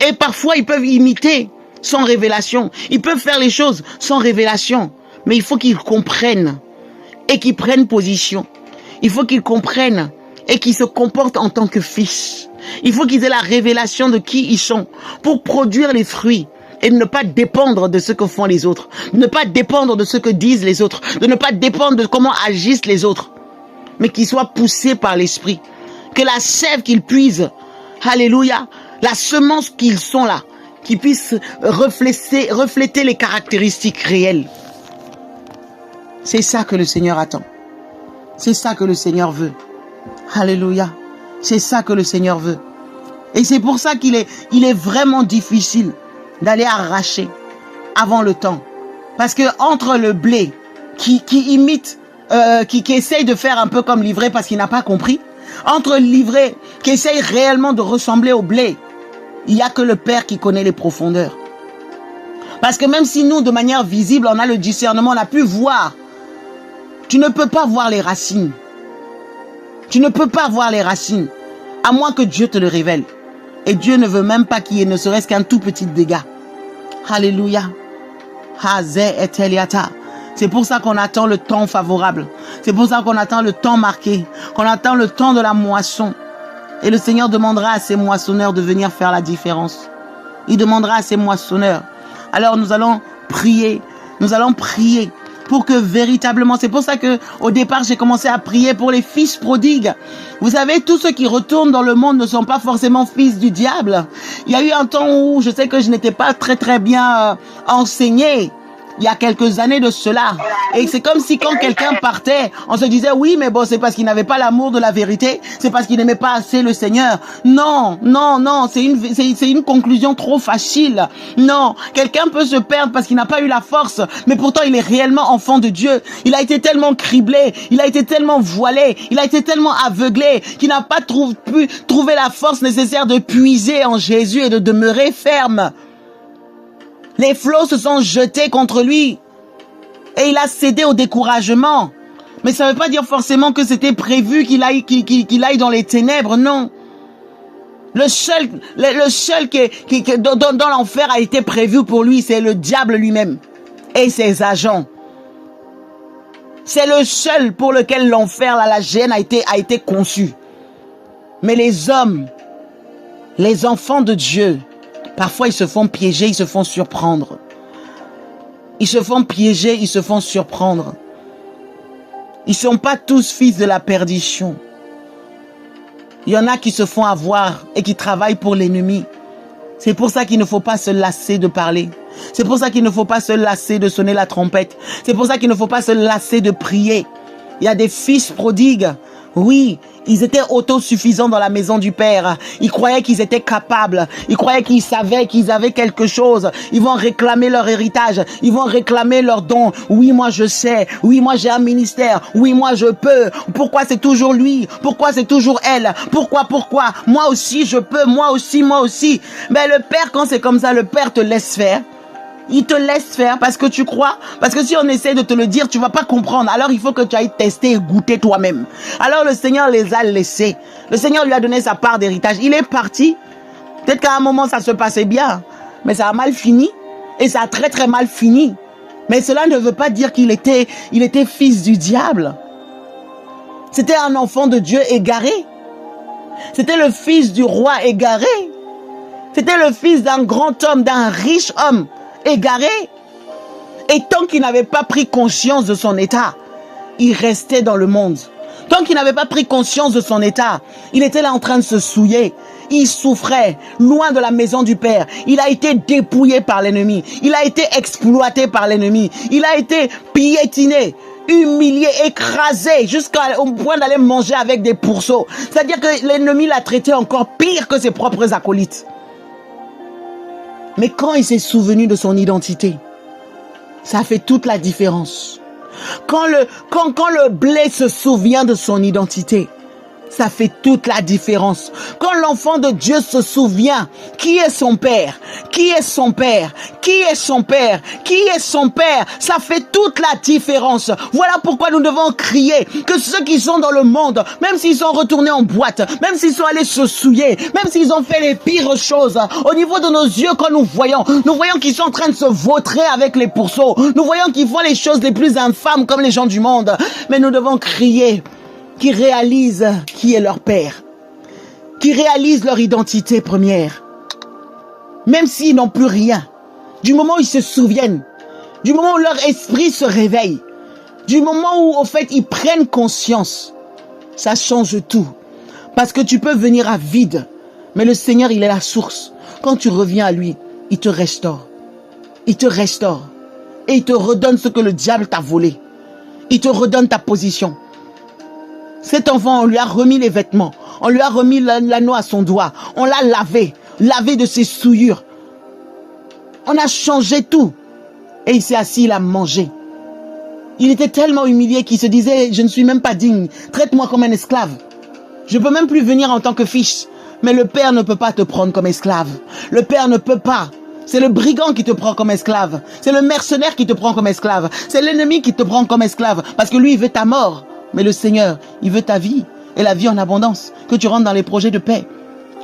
Speaker 2: Et parfois, ils peuvent imiter sans révélation. Ils peuvent faire les choses sans révélation. Mais il faut qu'ils comprennent et qu'ils prennent position. Il faut qu'ils comprennent et qu'ils se comportent en tant que fils. Il faut qu'ils aient la révélation de qui ils sont pour produire les fruits et ne pas dépendre de ce que font les autres, de ne pas dépendre de ce que disent les autres, de ne pas dépendre de comment agissent les autres, mais qu'ils soient poussés par l'esprit. Que la sève qu'ils puisent, alléluia, la semence qu'ils sont là, qu'ils puissent refléter les caractéristiques réelles. C'est ça que le Seigneur attend. C'est ça que le Seigneur veut. Alléluia. C'est ça que le Seigneur veut. Et c'est pour ça qu'il est vraiment difficile d'aller arracher avant le temps. Parce que entre le blé qui imite, qui essaye de faire un peu comme l'ivraie parce qu'il n'a pas compris, entre l'ivraie qui essaye réellement de ressembler au blé, il n'y a que le Père qui connaît les profondeurs. Parce que même si nous, de manière visible, on a le discernement, on a pu voir, tu ne peux pas voir les racines. Tu ne peux pas voir les racines, à moins que Dieu te le révèle. Et Dieu ne veut même pas qu'il y ait ne serait-ce qu'un tout petit dégât. Alléluia. C'est pour ça qu'on attend le temps favorable. C'est pour ça qu'on attend le temps marqué, qu'on attend le temps de la moisson. Et le Seigneur demandera à ses moissonneurs de venir faire la différence. Il demandera à ses moissonneurs. Alors nous allons prier pour que véritablement, c'est pour ça que au départ j'ai commencé à prier pour les fils prodigues. Vous savez, tous ceux qui retournent dans le monde ne sont pas forcément fils du diable. Il y a eu un temps où je sais que je n'étais pas très bien enseigné. Il y a quelques années de cela. Et c'est comme si quand quelqu'un partait, on se disait oui, mais bon, c'est parce qu'il n'avait pas l'amour de la vérité, c'est parce qu'il n'aimait pas assez le Seigneur. Non, c'est une conclusion trop facile. Non, quelqu'un peut se perdre parce qu'il n'a pas eu la force, mais pourtant il est réellement enfant de Dieu. Il a été tellement criblé, il a été tellement voilé, il a été tellement aveuglé qu'il n'a pas pu trouver la force nécessaire de puiser en Jésus et de demeurer ferme. Les flots se sont jetés contre lui et il a cédé au découragement. Mais ça ne veut pas dire forcément que c'était prévu qu'il aille dans les ténèbres, non. Le seul dont l'enfer a été prévu pour lui, c'est le diable lui-même et ses agents. C'est le seul pour lequel l'enfer, la gêne a été conçu. Mais les hommes, les enfants de Dieu, parfois, ils se font piéger, ils se font surprendre. Ils se font piéger, ils se font surprendre. Ils ne sont pas tous fils de la perdition. Il y en a qui se font avoir et qui travaillent pour l'ennemi. C'est pour ça qu'il ne faut pas se lasser de parler. C'est pour ça qu'il ne faut pas se lasser de sonner la trompette. C'est pour ça qu'il ne faut pas se lasser de prier. Il y a des fils prodigues. Oui, ils étaient autosuffisants dans la maison du Père. Ils croyaient qu'ils étaient capables. Ils croyaient qu'ils savaient qu'ils avaient quelque chose. Ils vont réclamer leur héritage. Ils vont réclamer leur don. Oui, moi je sais. Oui, moi j'ai un ministère. Oui, moi je peux. Pourquoi c'est toujours lui? Pourquoi c'est toujours elle? Pourquoi? Moi aussi je peux. Moi aussi. Mais le Père, quand c'est comme ça, le Père te laisse faire. Il te laisse faire parce que tu crois. Parce que si on essaie de te le dire, tu vas pas comprendre. Alors il faut que tu ailles tester et goûter toi-même. Alors le Seigneur les a laissés. Le Seigneur lui a donné sa part d'héritage. Il est parti. Peut-être qu'à un moment ça se passait bien, mais ça a mal fini. Et ça a très très mal fini. Mais cela ne veut pas dire qu'il était fils du diable. C'était un enfant de Dieu égaré. C'était le fils du roi égaré. C'était le fils d'un grand homme, d'un riche homme égaré. Et tant qu'il n'avait pas pris conscience de son état, il restait dans le monde. Tant qu'il n'avait pas pris conscience de son état, il était là en train de se souiller. Il souffrait, loin de la maison du Père. Il a été dépouillé par l'ennemi. Il a été exploité par l'ennemi. Il a été piétiné, humilié, écrasé, jusqu'au point d'aller manger avec des pourceaux. C'est-à-dire que l'ennemi l'a traité encore pire que ses propres acolytes. Mais quand il s'est souvenu de son identité, ça fait toute la différence. Quand le blé se souvient de son identité, ça fait toute la différence. Quand l'enfant de Dieu se souvient qui est son père, qui est son père, qui est son père, qui est son père, ça fait toute la différence. Voilà pourquoi nous devons crier que ceux qui sont dans le monde, même s'ils sont retournés en boîte, même s'ils sont allés se souiller, même s'ils ont fait les pires choses, au niveau de nos yeux, quand nous voyons qu'ils sont en train de se vautrer avec les pourceaux, nous voyons qu'ils font les choses les plus infâmes comme les gens du monde, mais nous devons crier qui réalisent qui est leur père, qui réalisent leur identité première, même s'ils n'ont plus rien, du moment où ils se souviennent, du moment où leur esprit se réveille, du moment où, au fait, ils prennent conscience, ça change tout. Parce que tu peux venir à vide, mais le Seigneur, il est la source. Quand tu reviens à lui, il te restaure. Il te restaure. Et il te redonne ce que le diable t'a volé. Il te redonne ta position. Cet enfant, on lui a remis les vêtements. On lui a remis l'anneau à son doigt. On l'a lavé de ses souillures. On a changé tout. Et il s'est assis, il a mangé. Il était tellement humilié qu'il se disait, je ne suis même pas digne. Traite-moi comme un esclave. Je ne peux même plus venir en tant que fils. Mais le Père ne peut pas te prendre comme esclave. Le Père ne peut pas. C'est le brigand qui te prend comme esclave. C'est le mercenaire qui te prend comme esclave. C'est l'ennemi qui te prend comme esclave. Parce que lui, il veut ta mort. Mais le Seigneur, il veut ta vie. Et la vie en abondance. Que tu rentres dans les projets de paix.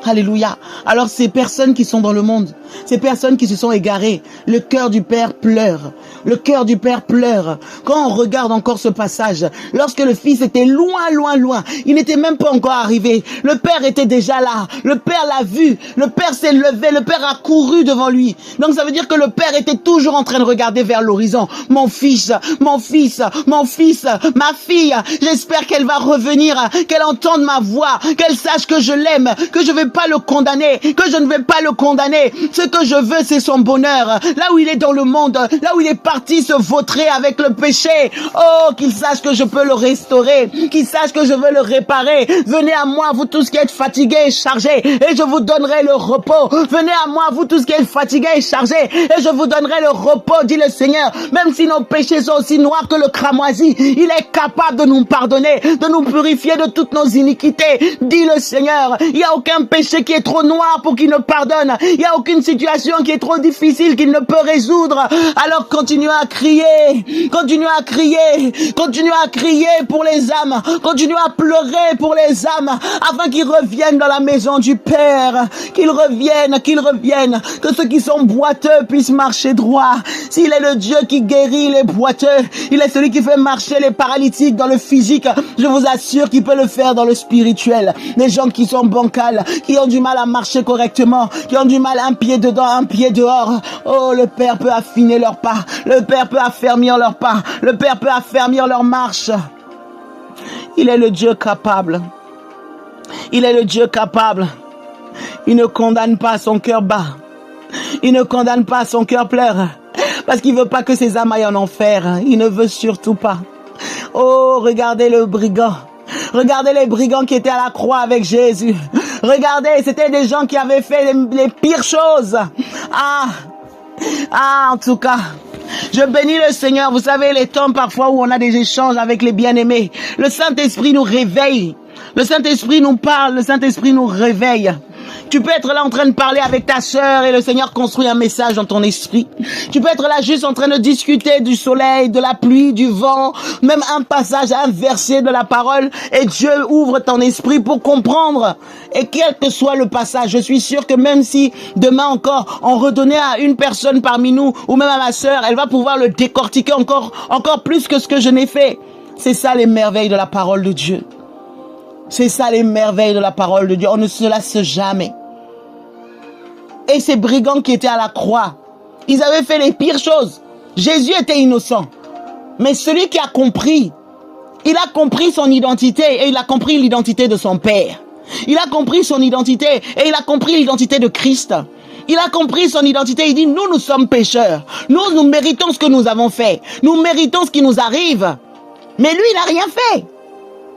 Speaker 2: Alléluia. Alors ces personnes qui sont dans le monde, ces personnes qui se sont égarées, le cœur du Père pleure. Le cœur du Père pleure. Quand on regarde encore ce passage, lorsque le Fils était loin, loin, loin, il n'était même pas encore arrivé. Le Père était déjà là. Le Père l'a vu. Le Père s'est levé. Le Père a couru devant lui. Donc ça veut dire que le Père était toujours en train de regarder vers l'horizon. Mon fils, mon fils, mon fils, ma fille, j'espère qu'elle va revenir, qu'elle entende ma voix, qu'elle sache que je l'aime, que je vais pas le condamner, que je ne vais pas le condamner. Ce que je veux, c'est son bonheur. Là où il est dans le monde, là où il est parti se vautrer avec le péché. Oh, qu'il sache que je peux le restaurer, qu'il sache que je veux le réparer. Venez à moi, vous tous qui êtes fatigués et chargés, et je vous donnerai le repos. Venez à moi, vous tous qui êtes fatigués et chargés, et je vous donnerai le repos, dit le Seigneur. Même si nos péchés sont aussi noirs que le cramoisi, il est capable de nous pardonner, de nous purifier de toutes nos iniquités, dit le Seigneur. Il n'y a aucun péché qui est trop noir pour qu'il ne pardonne. Il n'y a aucune situation qui est trop difficile qu'il ne peut résoudre. Alors continuez à crier, continuez à crier, continuez à crier pour les âmes, continuez à pleurer pour les âmes, afin qu'ils reviennent dans la maison du Père, qu'ils reviennent, que ceux qui sont boiteux puissent marcher droit. S'il est le Dieu qui guérit les boiteux, il est celui qui fait marcher les paralytiques dans le physique, je vous assure qu'il peut le faire dans le spirituel. Les gens qui sont bancals, qui ont du mal à marcher correctement, qui ont du mal un pied dedans, un pied dehors. Oh, le Père peut affiner leurs pas. Le Père peut affermir leurs pas. Le Père peut affermir leur marche. Il est le Dieu capable. Il est le Dieu capable. Il ne condamne pas son cœur bas. Il ne condamne pas son cœur pleure. Parce qu'il veut pas que ses âmes aillent en enfer. Il ne veut surtout pas. Oh, regardez le brigand. Regardez les brigands qui étaient à la croix avec Jésus. Regardez, c'était des gens qui avaient fait les pires choses. En tout cas, je bénis le Seigneur. Vous savez, les temps parfois où on a des échanges avec les bien-aimés, le Saint-Esprit nous réveille. Le Saint-Esprit nous parle, le Saint-Esprit nous réveille. Tu peux être là en train de parler avec ta sœur et le Seigneur construit un message dans ton esprit. Tu peux être là juste en train de discuter du soleil, de la pluie, du vent, même un passage, un verset de la parole, et Dieu ouvre ton esprit pour comprendre. Et quel que soit le passage, je suis sûr que même si demain encore on redonnait à une personne parmi nous, ou même à ma sœur, elle va pouvoir le décortiquer encore plus que ce que je n'ai fait. C'est ça les merveilles de la parole de Dieu. C'est ça les merveilles de la parole de Dieu. On ne se lasse jamais. Et ces brigands qui étaient à la croix, ils avaient fait les pires choses. Jésus était innocent. Mais celui qui a compris, il a compris son identité et il a compris l'identité de son Père. Il a compris son identité et il a compris l'identité de Christ. Il a compris son identité. Il dit, nous sommes pécheurs. Nous méritons ce que nous avons fait. Nous méritons ce qui nous arrive. Mais lui, il n'a rien fait.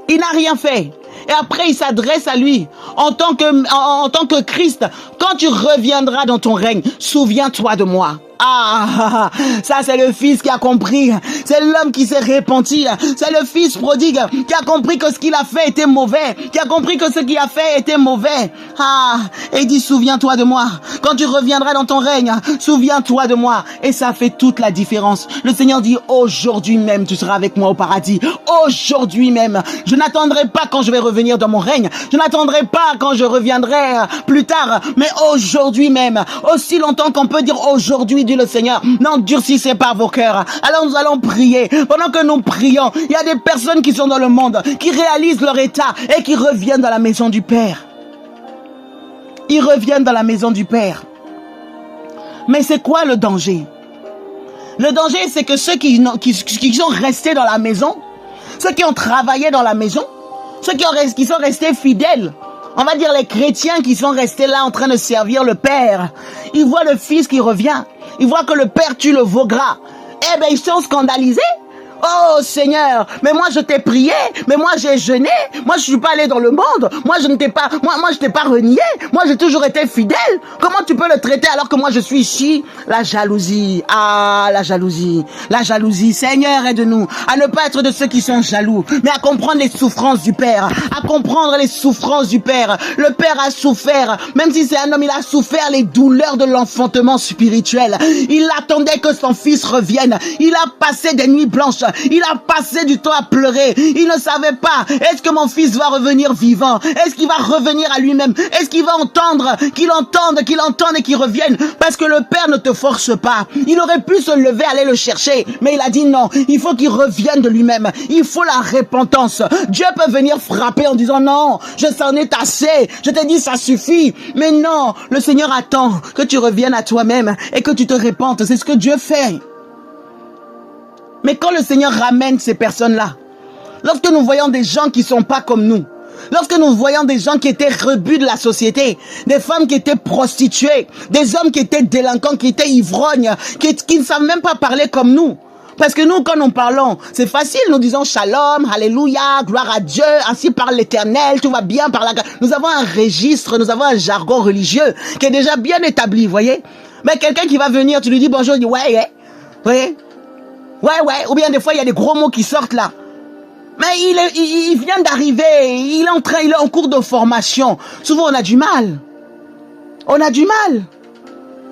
Speaker 2: Il n'a rien fait. Et après, il s'adresse à lui en tant que Christ. Quand tu reviendras dans ton règne, souviens-toi de moi. Ah, ça c'est le fils qui a compris. C'est l'homme qui s'est repenti. C'est le fils prodigue qui a compris que ce qu'il a fait était mauvais. Qui a compris que ce qu'il a fait était mauvais. Ah, et il dit, souviens-toi de moi. Quand tu reviendras dans ton règne, souviens-toi de moi. Et ça fait toute la différence. Le Seigneur dit, aujourd'hui même, tu seras avec moi au paradis. Aujourd'hui même. Je n'attendrai pas quand je vais revenir dans mon règne. Je n'attendrai pas quand je reviendrai plus tard. Mais aujourd'hui même. Aussi longtemps qu'on peut dire aujourd'hui, dit le Seigneur, n'endurcissez pas vos cœurs. Alors nous allons prier. Pendant que nous prions, il y a des personnes qui sont dans le monde, qui réalisent leur état et qui reviennent dans la maison du Père. Ils reviennent dans la maison du Père. Mais c'est quoi le danger? Le danger, c'est que ceux qui sont restés dans la maison, ceux qui ont travaillé dans la maison, ceux qui sont restés fidèles, on va dire les chrétiens qui sont restés là en train de servir le Père, ils voient le Fils qui revient, ils voient que le Père tue le veau gras. Eh bien, ils sont scandalisés. Oh Seigneur, mais moi je t'ai prié, mais moi j'ai jeûné, moi je suis pas allé dans le monde, moi je t'ai pas renié, moi j'ai toujours été fidèle. Comment tu peux le traiter alors que moi je suis ici? La jalousie, la jalousie. Seigneur, aide-nous à ne pas être de ceux qui sont jaloux, mais à comprendre les souffrances du Père, à comprendre les souffrances du Père. Le Père a souffert, même si c'est un homme, il a souffert les douleurs de l'enfantement spirituel. Il attendait que son fils revienne, il a passé des nuits blanches. Il a passé du temps à pleurer. Il ne savait pas. Est-ce que mon fils va revenir vivant? Est-ce qu'il va revenir à lui-même? Est-ce qu'il va entendre? Qu'il entende et qu'il revienne? Parce que le Père ne te force pas. Il aurait pu se lever, aller le chercher. Mais il a dit non. Il faut qu'il revienne de lui-même. Il faut la repentance. Dieu peut venir frapper en disant non, je s'en ai assez. Je t'ai dit ça suffit. Mais non, le Seigneur attend que tu reviennes à toi-même et que tu te repentes. C'est ce que Dieu fait. Mais quand le Seigneur ramène ces personnes-là, lorsque nous voyons des gens qui ne sont pas comme nous, lorsque nous voyons des gens qui étaient rebuts de la société, des femmes qui étaient prostituées, des hommes qui étaient délinquants, qui étaient ivrognes, qui ne savent même pas parler comme nous. Parce que nous, quand nous parlons, c'est facile, nous disons shalom, alléluia, gloire à Dieu, ainsi parle l'Éternel, tout va bien par la grâce. Nous avons un registre, nous avons un jargon religieux qui est déjà bien établi, voyez. Mais quelqu'un qui va venir, tu lui dis bonjour, il dit ouais, voyez. Ouais, ou bien des fois il y a des gros mots qui sortent là. Mais il vient d'arriver, il est en cours de formation. Souvent on a du mal.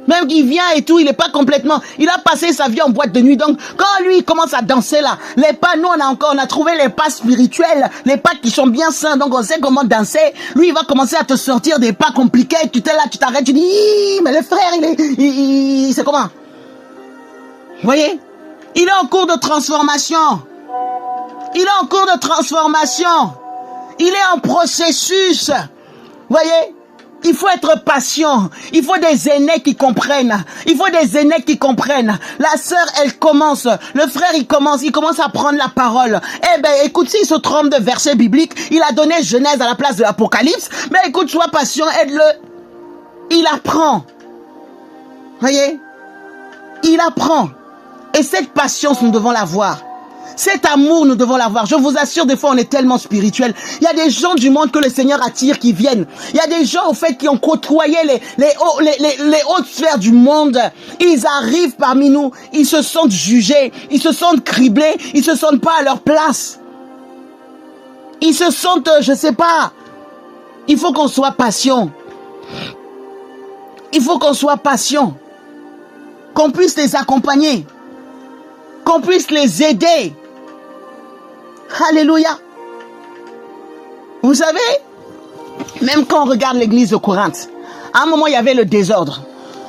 Speaker 2: Même qu'il vient et tout, il est pas complètement, il a passé sa vie en boîte de nuit. Donc quand lui il commence à danser là, les pas, nous on a trouvé les pas spirituels, les pas qui sont bien sains, donc on sait comment danser. Lui il va commencer à te sortir des pas compliqués, tu t'es là, tu t'arrêtes, tu dis, mais le frère c'est comment? Vous voyez? Il est en cours de transformation. Il est en processus. Voyez? Il faut être patient. Il faut des aînés qui comprennent. La sœur, elle commence. Le frère, il commence à prendre la parole. Eh ben, écoute, s'il se trompe de verset biblique, il a donné Genèse à la place de l'Apocalypse. Mais écoute, sois patient, aide-le. Il apprend. Voyez? Il apprend. Et cette patience, nous devons l'avoir. Cet amour, nous devons l'avoir. Je vous assure, des fois, on est tellement spirituel. Il y a des gens du monde que le Seigneur attire qui viennent. Il y a des gens, au fait, qui ont côtoyé les hautes sphères du monde. Ils arrivent parmi nous. Ils se sentent jugés. Ils se sentent criblés. Ils se sentent pas à leur place. Ils se sentent, je sais pas. Il faut qu'on soit patient. Il faut qu'on soit patient, qu'on puisse les accompagner, qu'on puisse les aider. Alléluia. Vous savez, même quand on regarde l'église de Corinthe, à un moment il y avait le désordre.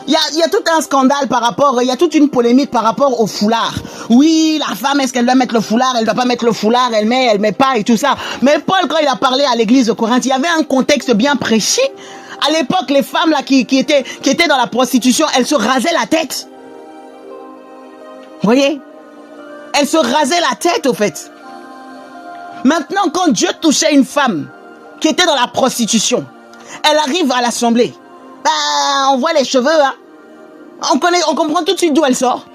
Speaker 2: Il y a tout un scandale par rapport, il y a toute une polémique par rapport au foulard. Oui, la femme, est-ce qu'elle doit mettre le foulard, elle doit pas mettre le foulard, elle met pas et tout ça. Mais Paul, quand il a parlé à l'église de Corinthe, il y avait un contexte bien précis. À l'époque, les femmes là qui étaient dans la prostitution, elles se rasaient la tête. Vous voyez? Elles se rasaient la tête, au fait. Maintenant, quand Dieu touchait une femme qui était dans la prostitution, elle arrive à l'assemblée. On voit les cheveux, hein. On comprend tout de suite d'où elle sort.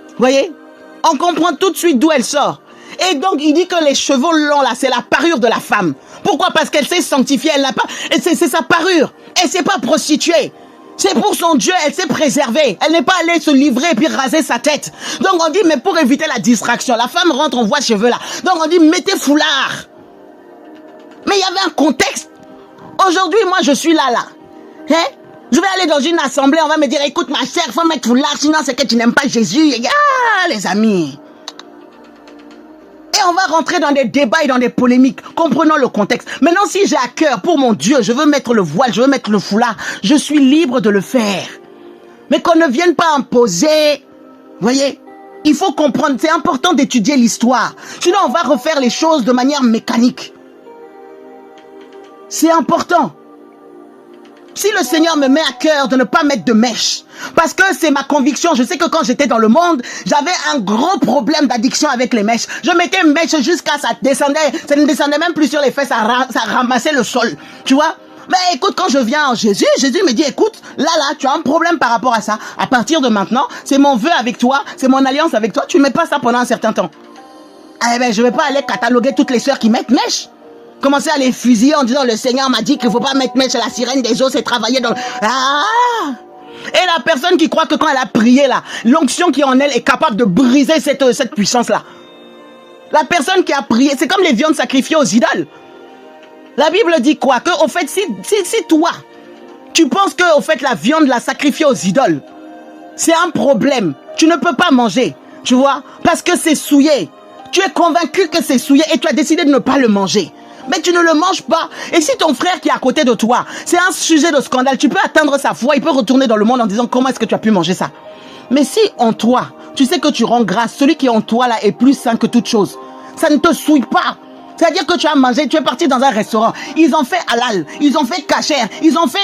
Speaker 2: Vous voyez? On comprend tout de suite d'où elle sort. Et donc, il dit que les cheveux longs, là, c'est la parure de la femme. Pourquoi? Parce qu'elle s'est sanctifiée, elle n'a pas... C'est sa parure. Elle s'est pas prostituée. C'est pour son Dieu, elle s'est préservée. Elle n'est pas allée se livrer et puis raser sa tête. Donc, on dit, mais pour éviter la distraction, la femme rentre, on voit cheveux là. Donc, on dit, mettez foulard. Mais il y avait un contexte. Aujourd'hui, moi, je suis là. Hein? Je vais aller dans une assemblée, on va me dire, écoute ma chère, faut mettre foulard, sinon c'est que tu n'aimes pas Jésus. Ah, les amis. Et on va rentrer dans des débats et dans des polémiques. Comprenons le contexte. Maintenant, si j'ai à cœur, pour mon Dieu, je veux mettre le voile, je veux mettre le foulard, je suis libre de le faire. Mais qu'on ne vienne pas imposer. Voyez? Il faut comprendre, c'est important d'étudier l'histoire. Sinon, on va refaire les choses de manière mécanique. C'est important. Si le Seigneur me met à cœur de ne pas mettre de mèche, parce que c'est ma conviction, je sais que quand j'étais dans le monde, j'avais un gros problème d'addiction avec les mèches. Je mettais mèche jusqu'à ça ne descendait même plus sur les fesses, ça ramassait le sol, tu vois. Mais écoute, quand je viens en Jésus me dit, écoute, là, tu as un problème par rapport à ça. À partir de maintenant, c'est mon vœu avec toi, c'est mon alliance avec toi, tu ne mets pas ça pendant un certain temps. Eh ben, je vais pas aller cataloguer toutes les sœurs qui mettent mèche. Commencer à les fusiller en disant le Seigneur m'a dit qu'il ne faut pas mettre mèche à la sirène des eaux, c'est travailler dans... Ah! Et la personne qui croit que quand elle a prié là, l'onction qui est en elle est capable de briser cette puissance là. La personne qui a prié, c'est comme les viandes sacrifiées aux idoles. La Bible dit quoi? Que au fait, si toi, tu penses que au fait la viande la sacrifiée aux idoles, c'est un problème. Tu ne peux pas manger, tu vois, parce que c'est souillé. Tu es convaincu que c'est souillé et tu as décidé de ne pas le manger. Mais tu ne le manges pas. Et si ton frère qui est à côté de toi, c'est un sujet de scandale, tu peux atteindre sa foi, il peut retourner dans le monde en disant comment est-ce que tu as pu manger ça. Mais si en toi, tu sais que tu rends grâce, celui qui est en toi là est plus sain que toute chose. Ça ne te souille pas. C'est-à-dire que tu as mangé, tu es parti dans un restaurant, ils ont fait halal, ils ont fait kasher, ils ont fait,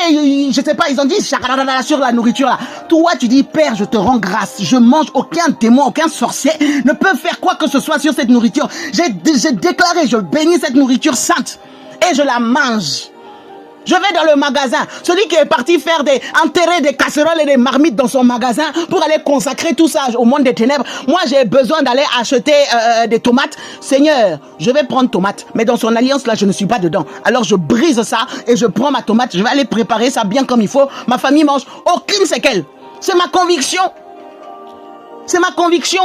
Speaker 2: je sais pas, ils ont dit chakalala sur la nourriture là. Toi tu dis, Père, je te rends grâce, je mange, aucun démon, aucun sorcier ne peut faire quoi que ce soit sur cette nourriture. J'ai déclaré, je bénis cette nourriture sainte et je la mange. Je vais dans le magasin, celui qui est parti enterrer des casseroles et des marmites dans son magasin pour aller consacrer tout ça au monde des ténèbres. Moi, j'ai besoin d'aller acheter des tomates. Seigneur, je vais prendre tomates, mais dans son alliance là, je ne suis pas dedans. Alors je brise ça et je prends ma tomate, je vais aller préparer ça bien comme il faut. Ma famille mange aucune séquelle. C'est ma conviction. C'est ma conviction.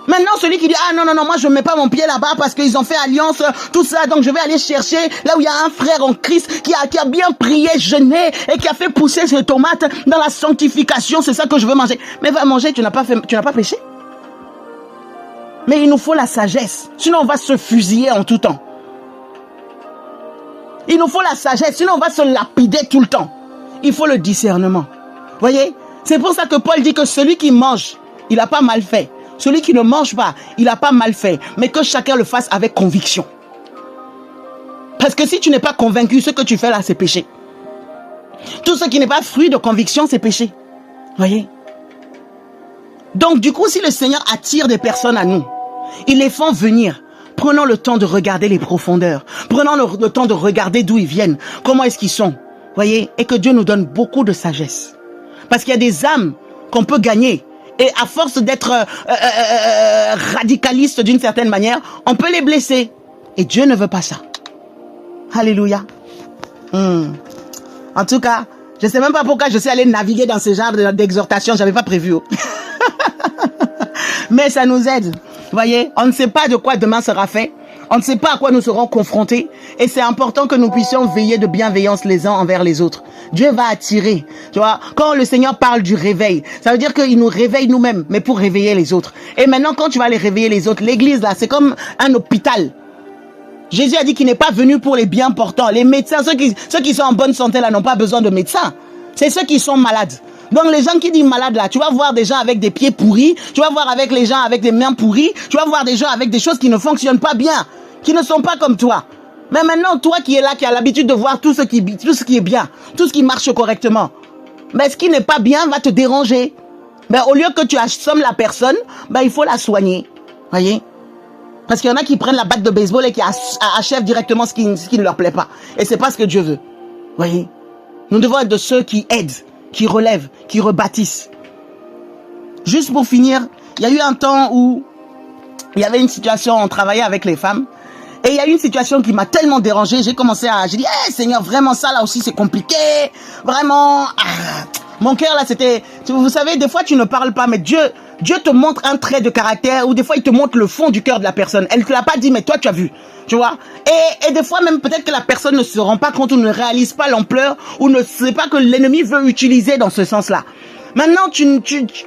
Speaker 2: Maintenant, celui qui dit, ah non, moi je ne mets pas mon pied là-bas parce qu'ils ont fait alliance, tout ça, donc je vais aller chercher là où il y a un frère en Christ qui a bien prié, jeûné et qui a fait pousser ses tomates dans la sanctification, c'est ça que je veux manger. Mais va manger, tu n'as pas péché. Mais il nous faut la sagesse, sinon on va se fusiller en tout temps. Il nous faut la sagesse, sinon on va se lapider tout le temps. Il faut le discernement. Voyez, c'est pour ça que Paul dit que celui qui mange, il n'a pas mal fait. Celui qui ne mange pas, il n'a pas mal fait. Mais que chacun le fasse avec conviction. Parce que si tu n'es pas convaincu, ce que tu fais là, c'est péché. Tout ce qui n'est pas fruit de conviction, c'est péché. Voyez? Donc du coup, si le Seigneur attire des personnes à nous, il les fait venir. Prenons le temps de regarder les profondeurs. Prenons le temps de regarder d'où ils viennent. Comment est-ce qu'ils sont. Voyez? Et que Dieu nous donne beaucoup de sagesse. Parce qu'il y a des âmes qu'on peut gagner. Et à force d'être radicaliste d'une certaine manière, on peut les blesser. Et Dieu ne veut pas ça. Alléluia. En tout cas, je ne sais même pas pourquoi je suis allé naviguer dans ce genre d'exhortation. Je n'avais pas prévu. Mais ça nous aide. Voyez, on ne sait pas de quoi demain sera fait. On ne sait pas à quoi nous serons confrontés. Et c'est important que nous puissions veiller de bienveillance les uns envers les autres. Dieu va attirer. Tu vois, quand le Seigneur parle du réveil, ça veut dire qu'il nous réveille nous-mêmes, mais pour réveiller les autres. Et maintenant, quand tu vas les réveiller les autres, l'église là, c'est comme un hôpital. Jésus a dit qu'il n'est pas venu pour les bien portants. Les médecins, ceux qui sont en bonne santé là, n'ont pas besoin de médecins. C'est ceux qui sont malades. Donc les gens qui disent malades là, tu vas voir des gens avec des pieds pourris, tu vas voir avec les gens avec des mains pourries, tu vas voir des gens avec des choses qui ne fonctionnent pas bien, qui ne sont pas comme toi. Mais maintenant, toi qui es là, qui as l'habitude de voir tout ce qui est bien, tout ce qui marche correctement, mais ce qui n'est pas bien va te déranger. Mais au lieu que tu assommes la personne, il faut la soigner. Voyez? Parce qu'il y en a qui prennent la batte de baseball et qui achèvent directement ce qui ne leur plaît pas. Et c'est pas ce que Dieu veut. Voyez? Nous devons être de ceux qui aident, qui relèvent, qui rebâtissent. Juste pour finir, il y a eu un temps où il y avait une situation, on travaillait avec les femmes, et il y a eu une situation qui m'a tellement dérangé, j'ai dit, hey, Seigneur, vraiment ça là aussi c'est compliqué, vraiment, mon cœur là c'était, vous savez, des fois tu ne parles pas, mais Dieu te montre un trait de caractère, ou des fois il te montre le fond du cœur de la personne. Elle ne te l'a pas dit, mais toi tu as vu, tu vois. Et des fois même peut-être que la personne ne se rend pas compte ou ne réalise pas l'ampleur, ou ne sait pas que l'ennemi veut utiliser dans ce sens-là. Maintenant,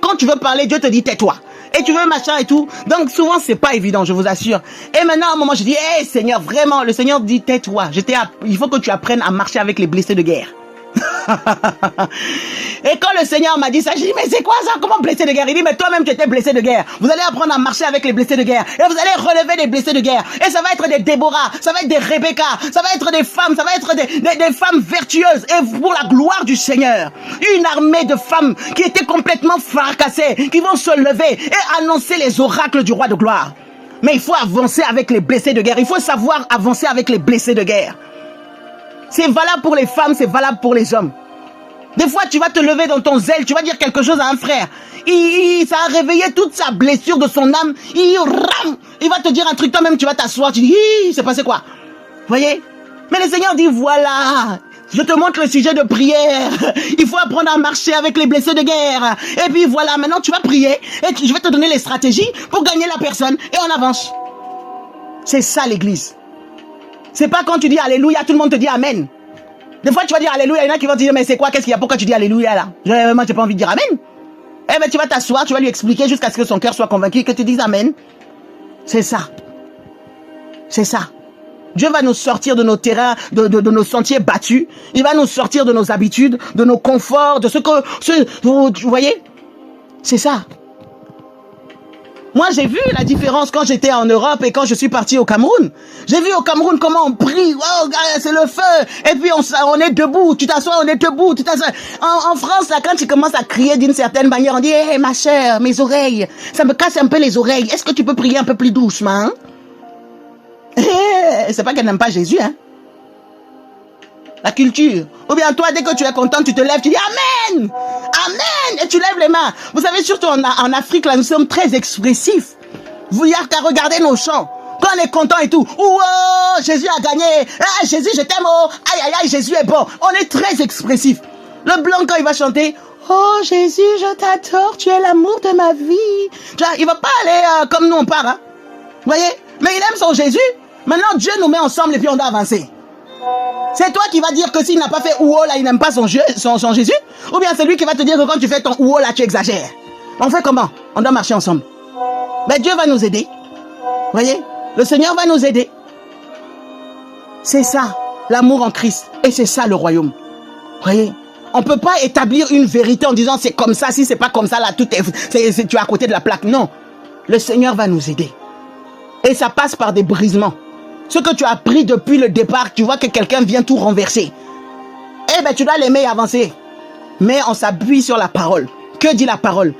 Speaker 2: quand tu veux parler, Dieu te dit tais-toi. Et tu veux machin et tout. Donc souvent c'est pas évident, je vous assure. Et maintenant à un moment je dis, hey Seigneur, vraiment, le Seigneur dit tais-toi. Il faut que tu apprennes à marcher avec les blessés de guerre. Et quand le Seigneur m'a dit ça, j'ai dit, mais c'est quoi ça? Comment blessé de guerre? Il dit, mais toi-même tu étais blessé de guerre. Vous allez apprendre à marcher avec les blessés de guerre. Et vous allez relever des blessés de guerre. Et ça va être des Déborah, ça va être des Rebecca, ça va être des femmes, ça va être des femmes vertueuses. Et pour la gloire du Seigneur, une armée de femmes qui étaient complètement fracassées, qui vont se lever et annoncer les oracles du roi de gloire. Mais il faut avancer avec les blessés de guerre. Il faut savoir avancer avec les blessés de guerre. C'est valable pour les femmes, c'est valable pour les hommes. Des fois, tu vas te lever dans ton zèle, tu vas dire quelque chose à un frère. Ça a réveillé toute sa blessure de son âme. Il va te dire un truc, toi-même, tu vas t'asseoir, tu dis, c'est passé quoi? Voyez? Mais le Seigneur dit, voilà, je te montre le sujet de prière. Il faut apprendre à marcher avec les blessés de guerre. Et puis voilà, maintenant tu vas prier et je vais te donner les stratégies pour gagner la personne et on avance. C'est ça l'église. C'est pas quand tu dis alléluia, tout le monde te dit amen. Des fois tu vas dire alléluia, il y en a qui vont te dire mais c'est quoi, qu'est-ce qu'il y a, pourquoi tu dis alléluia là? Moi j'ai pas envie de dire amen. Eh ben tu vas t'asseoir, tu vas lui expliquer jusqu'à ce que son cœur soit convaincu que tu dises amen. C'est ça. C'est ça. Dieu va nous sortir de nos terrains, de nos sentiers battus. Il va nous sortir de nos habitudes, de nos conforts, de vous voyez? C'est ça. Moi, j'ai vu la différence quand j'étais en Europe et quand je suis parti au Cameroun. J'ai vu au Cameroun comment on prie. Oh, c'est le feu. Et puis, on est debout. Tu t'assois, on est debout. Tu t'assois. En France, là, quand tu commences à crier d'une certaine manière, on dit, hé, ma chère, mes oreilles. Ça me casse un peu les oreilles. Est-ce que tu peux prier un peu plus doucement, hein? C'est pas qu'elle n'aime pas Jésus, hein. La culture. Ou bien toi, dès que tu es content, tu te lèves, tu dis Amen! Amen! Et tu lèves les mains. Vous savez, surtout en Afrique, là, nous sommes très expressifs. Vous n'y a qu'à regarder nos chants. Quand on est content et tout. Oh, Jésus a gagné. Ah, Jésus, je t'aime. Oh, aïe, aïe, aïe, Jésus est bon. On est très expressif. Le blanc, quand il va chanter, oh, Jésus, je t'adore, tu es l'amour de ma vie. Tu vois, il va pas aller comme nous on part, hein. Vous voyez? Mais il aime son Jésus. Maintenant, Dieu nous met ensemble et puis on doit avancer. C'est toi qui vas dire que s'il n'a pas fait ouo là, il n'aime pas son Jésus? Ou bien c'est lui qui va te dire que quand tu fais ton ouo là, tu exagères? On fait comment? On doit marcher ensemble. Mais Dieu va nous aider. Voyez? Le Seigneur va nous aider. C'est ça, l'amour en Christ. Et c'est ça le royaume. Voyez? On peut pas établir une vérité en disant c'est comme ça, si c'est pas comme ça là, tu es à côté de la plaque. Non. Le Seigneur va nous aider. Et ça passe par des brisements. Ce que tu as appris depuis le départ, tu vois que quelqu'un vient tout renverser. Eh ben, tu dois l'aimer et avancer. Mais on s'appuie sur la parole. Que dit la parole?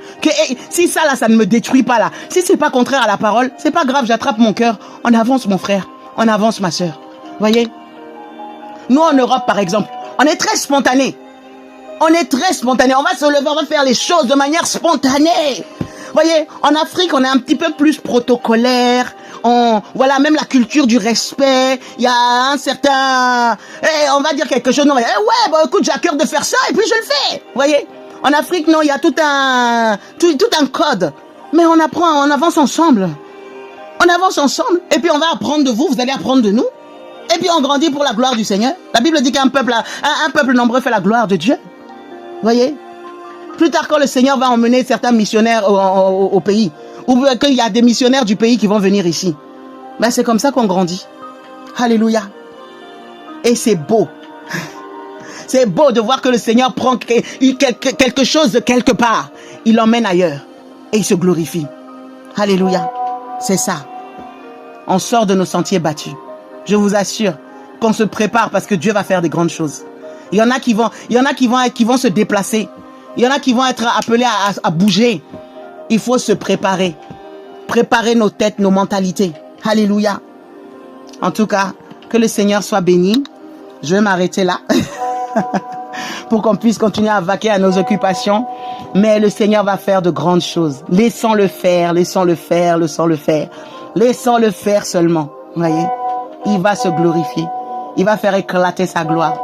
Speaker 2: Si ça là, ça ne me détruit pas là. Si c'est pas contraire à la parole, c'est pas grave, j'attrape mon cœur. On avance mon frère. On avance ma soeur. Voyez? Nous en Europe par exemple, on est très spontané. On est très spontané. On va se lever, on va faire les choses de manière spontanée. Voyez, en Afrique, on est un petit peu plus protocolaire. Voilà, même la culture du respect. Il y a un certain, on va dire quelque chose. Non, ouais, bon, écoute, j'ai à cœur de faire ça et puis je le fais. Voyez, en Afrique, non, il y a tout un code. Mais on apprend, on avance ensemble. On avance ensemble et puis on va apprendre de vous, vous allez apprendre de nous. Et puis on grandit pour la gloire du Seigneur. La Bible dit qu'un peuple, un peuple nombreux fait la gloire de Dieu. Voyez? Plus tard, quand le Seigneur va emmener certains missionnaires au pays, ou qu'il y a des missionnaires du pays qui vont venir ici, ben c'est comme ça qu'on grandit. Alléluia. Et c'est beau. C'est beau de voir que le Seigneur prend quelque chose de quelque part. Il l'emmène ailleurs et il se glorifie. Alléluia. C'est ça. On sort de nos sentiers battus. Je vous assure qu'on se prépare parce que Dieu va faire des grandes choses. Il y en a qui vont se déplacer. Il y en a qui vont être appelés à bouger. Il faut se préparer. Préparer nos têtes, nos mentalités. Alléluia. En tout cas, que le Seigneur soit béni. Je vais m'arrêter là. Pour qu'on puisse continuer à vaquer à nos occupations. Mais le Seigneur va faire de grandes choses. Laissons-le faire, laissons-le faire, laissons-le faire. Laissons-le faire seulement. Vous voyez? Il va se glorifier. Il va faire éclater sa gloire.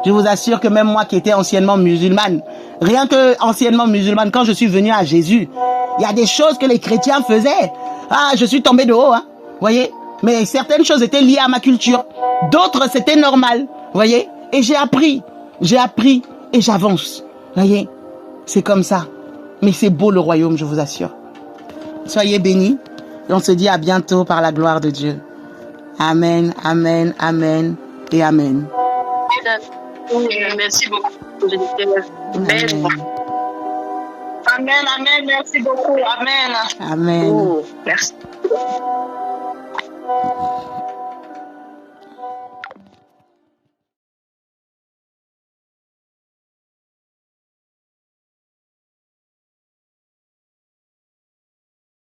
Speaker 2: Je vous assure que même moi qui étais anciennement musulmane, rien que anciennement musulmane, quand je suis venue à Jésus, il y a des choses que les chrétiens faisaient. Ah, je suis tombée de haut, hein. Voyez? Mais certaines choses étaient liées à ma culture. D'autres, c'était normal. Voyez? Et j'ai appris et j'avance. Voyez? C'est comme ça. Mais c'est beau le royaume, je vous assure. Soyez bénis. Et on se dit à bientôt par la gloire de Dieu. Amen, amen, amen et amen.
Speaker 3: Merci beaucoup. Amen. Amen, amen, merci beaucoup. Amen.
Speaker 2: Amen.
Speaker 3: Merci.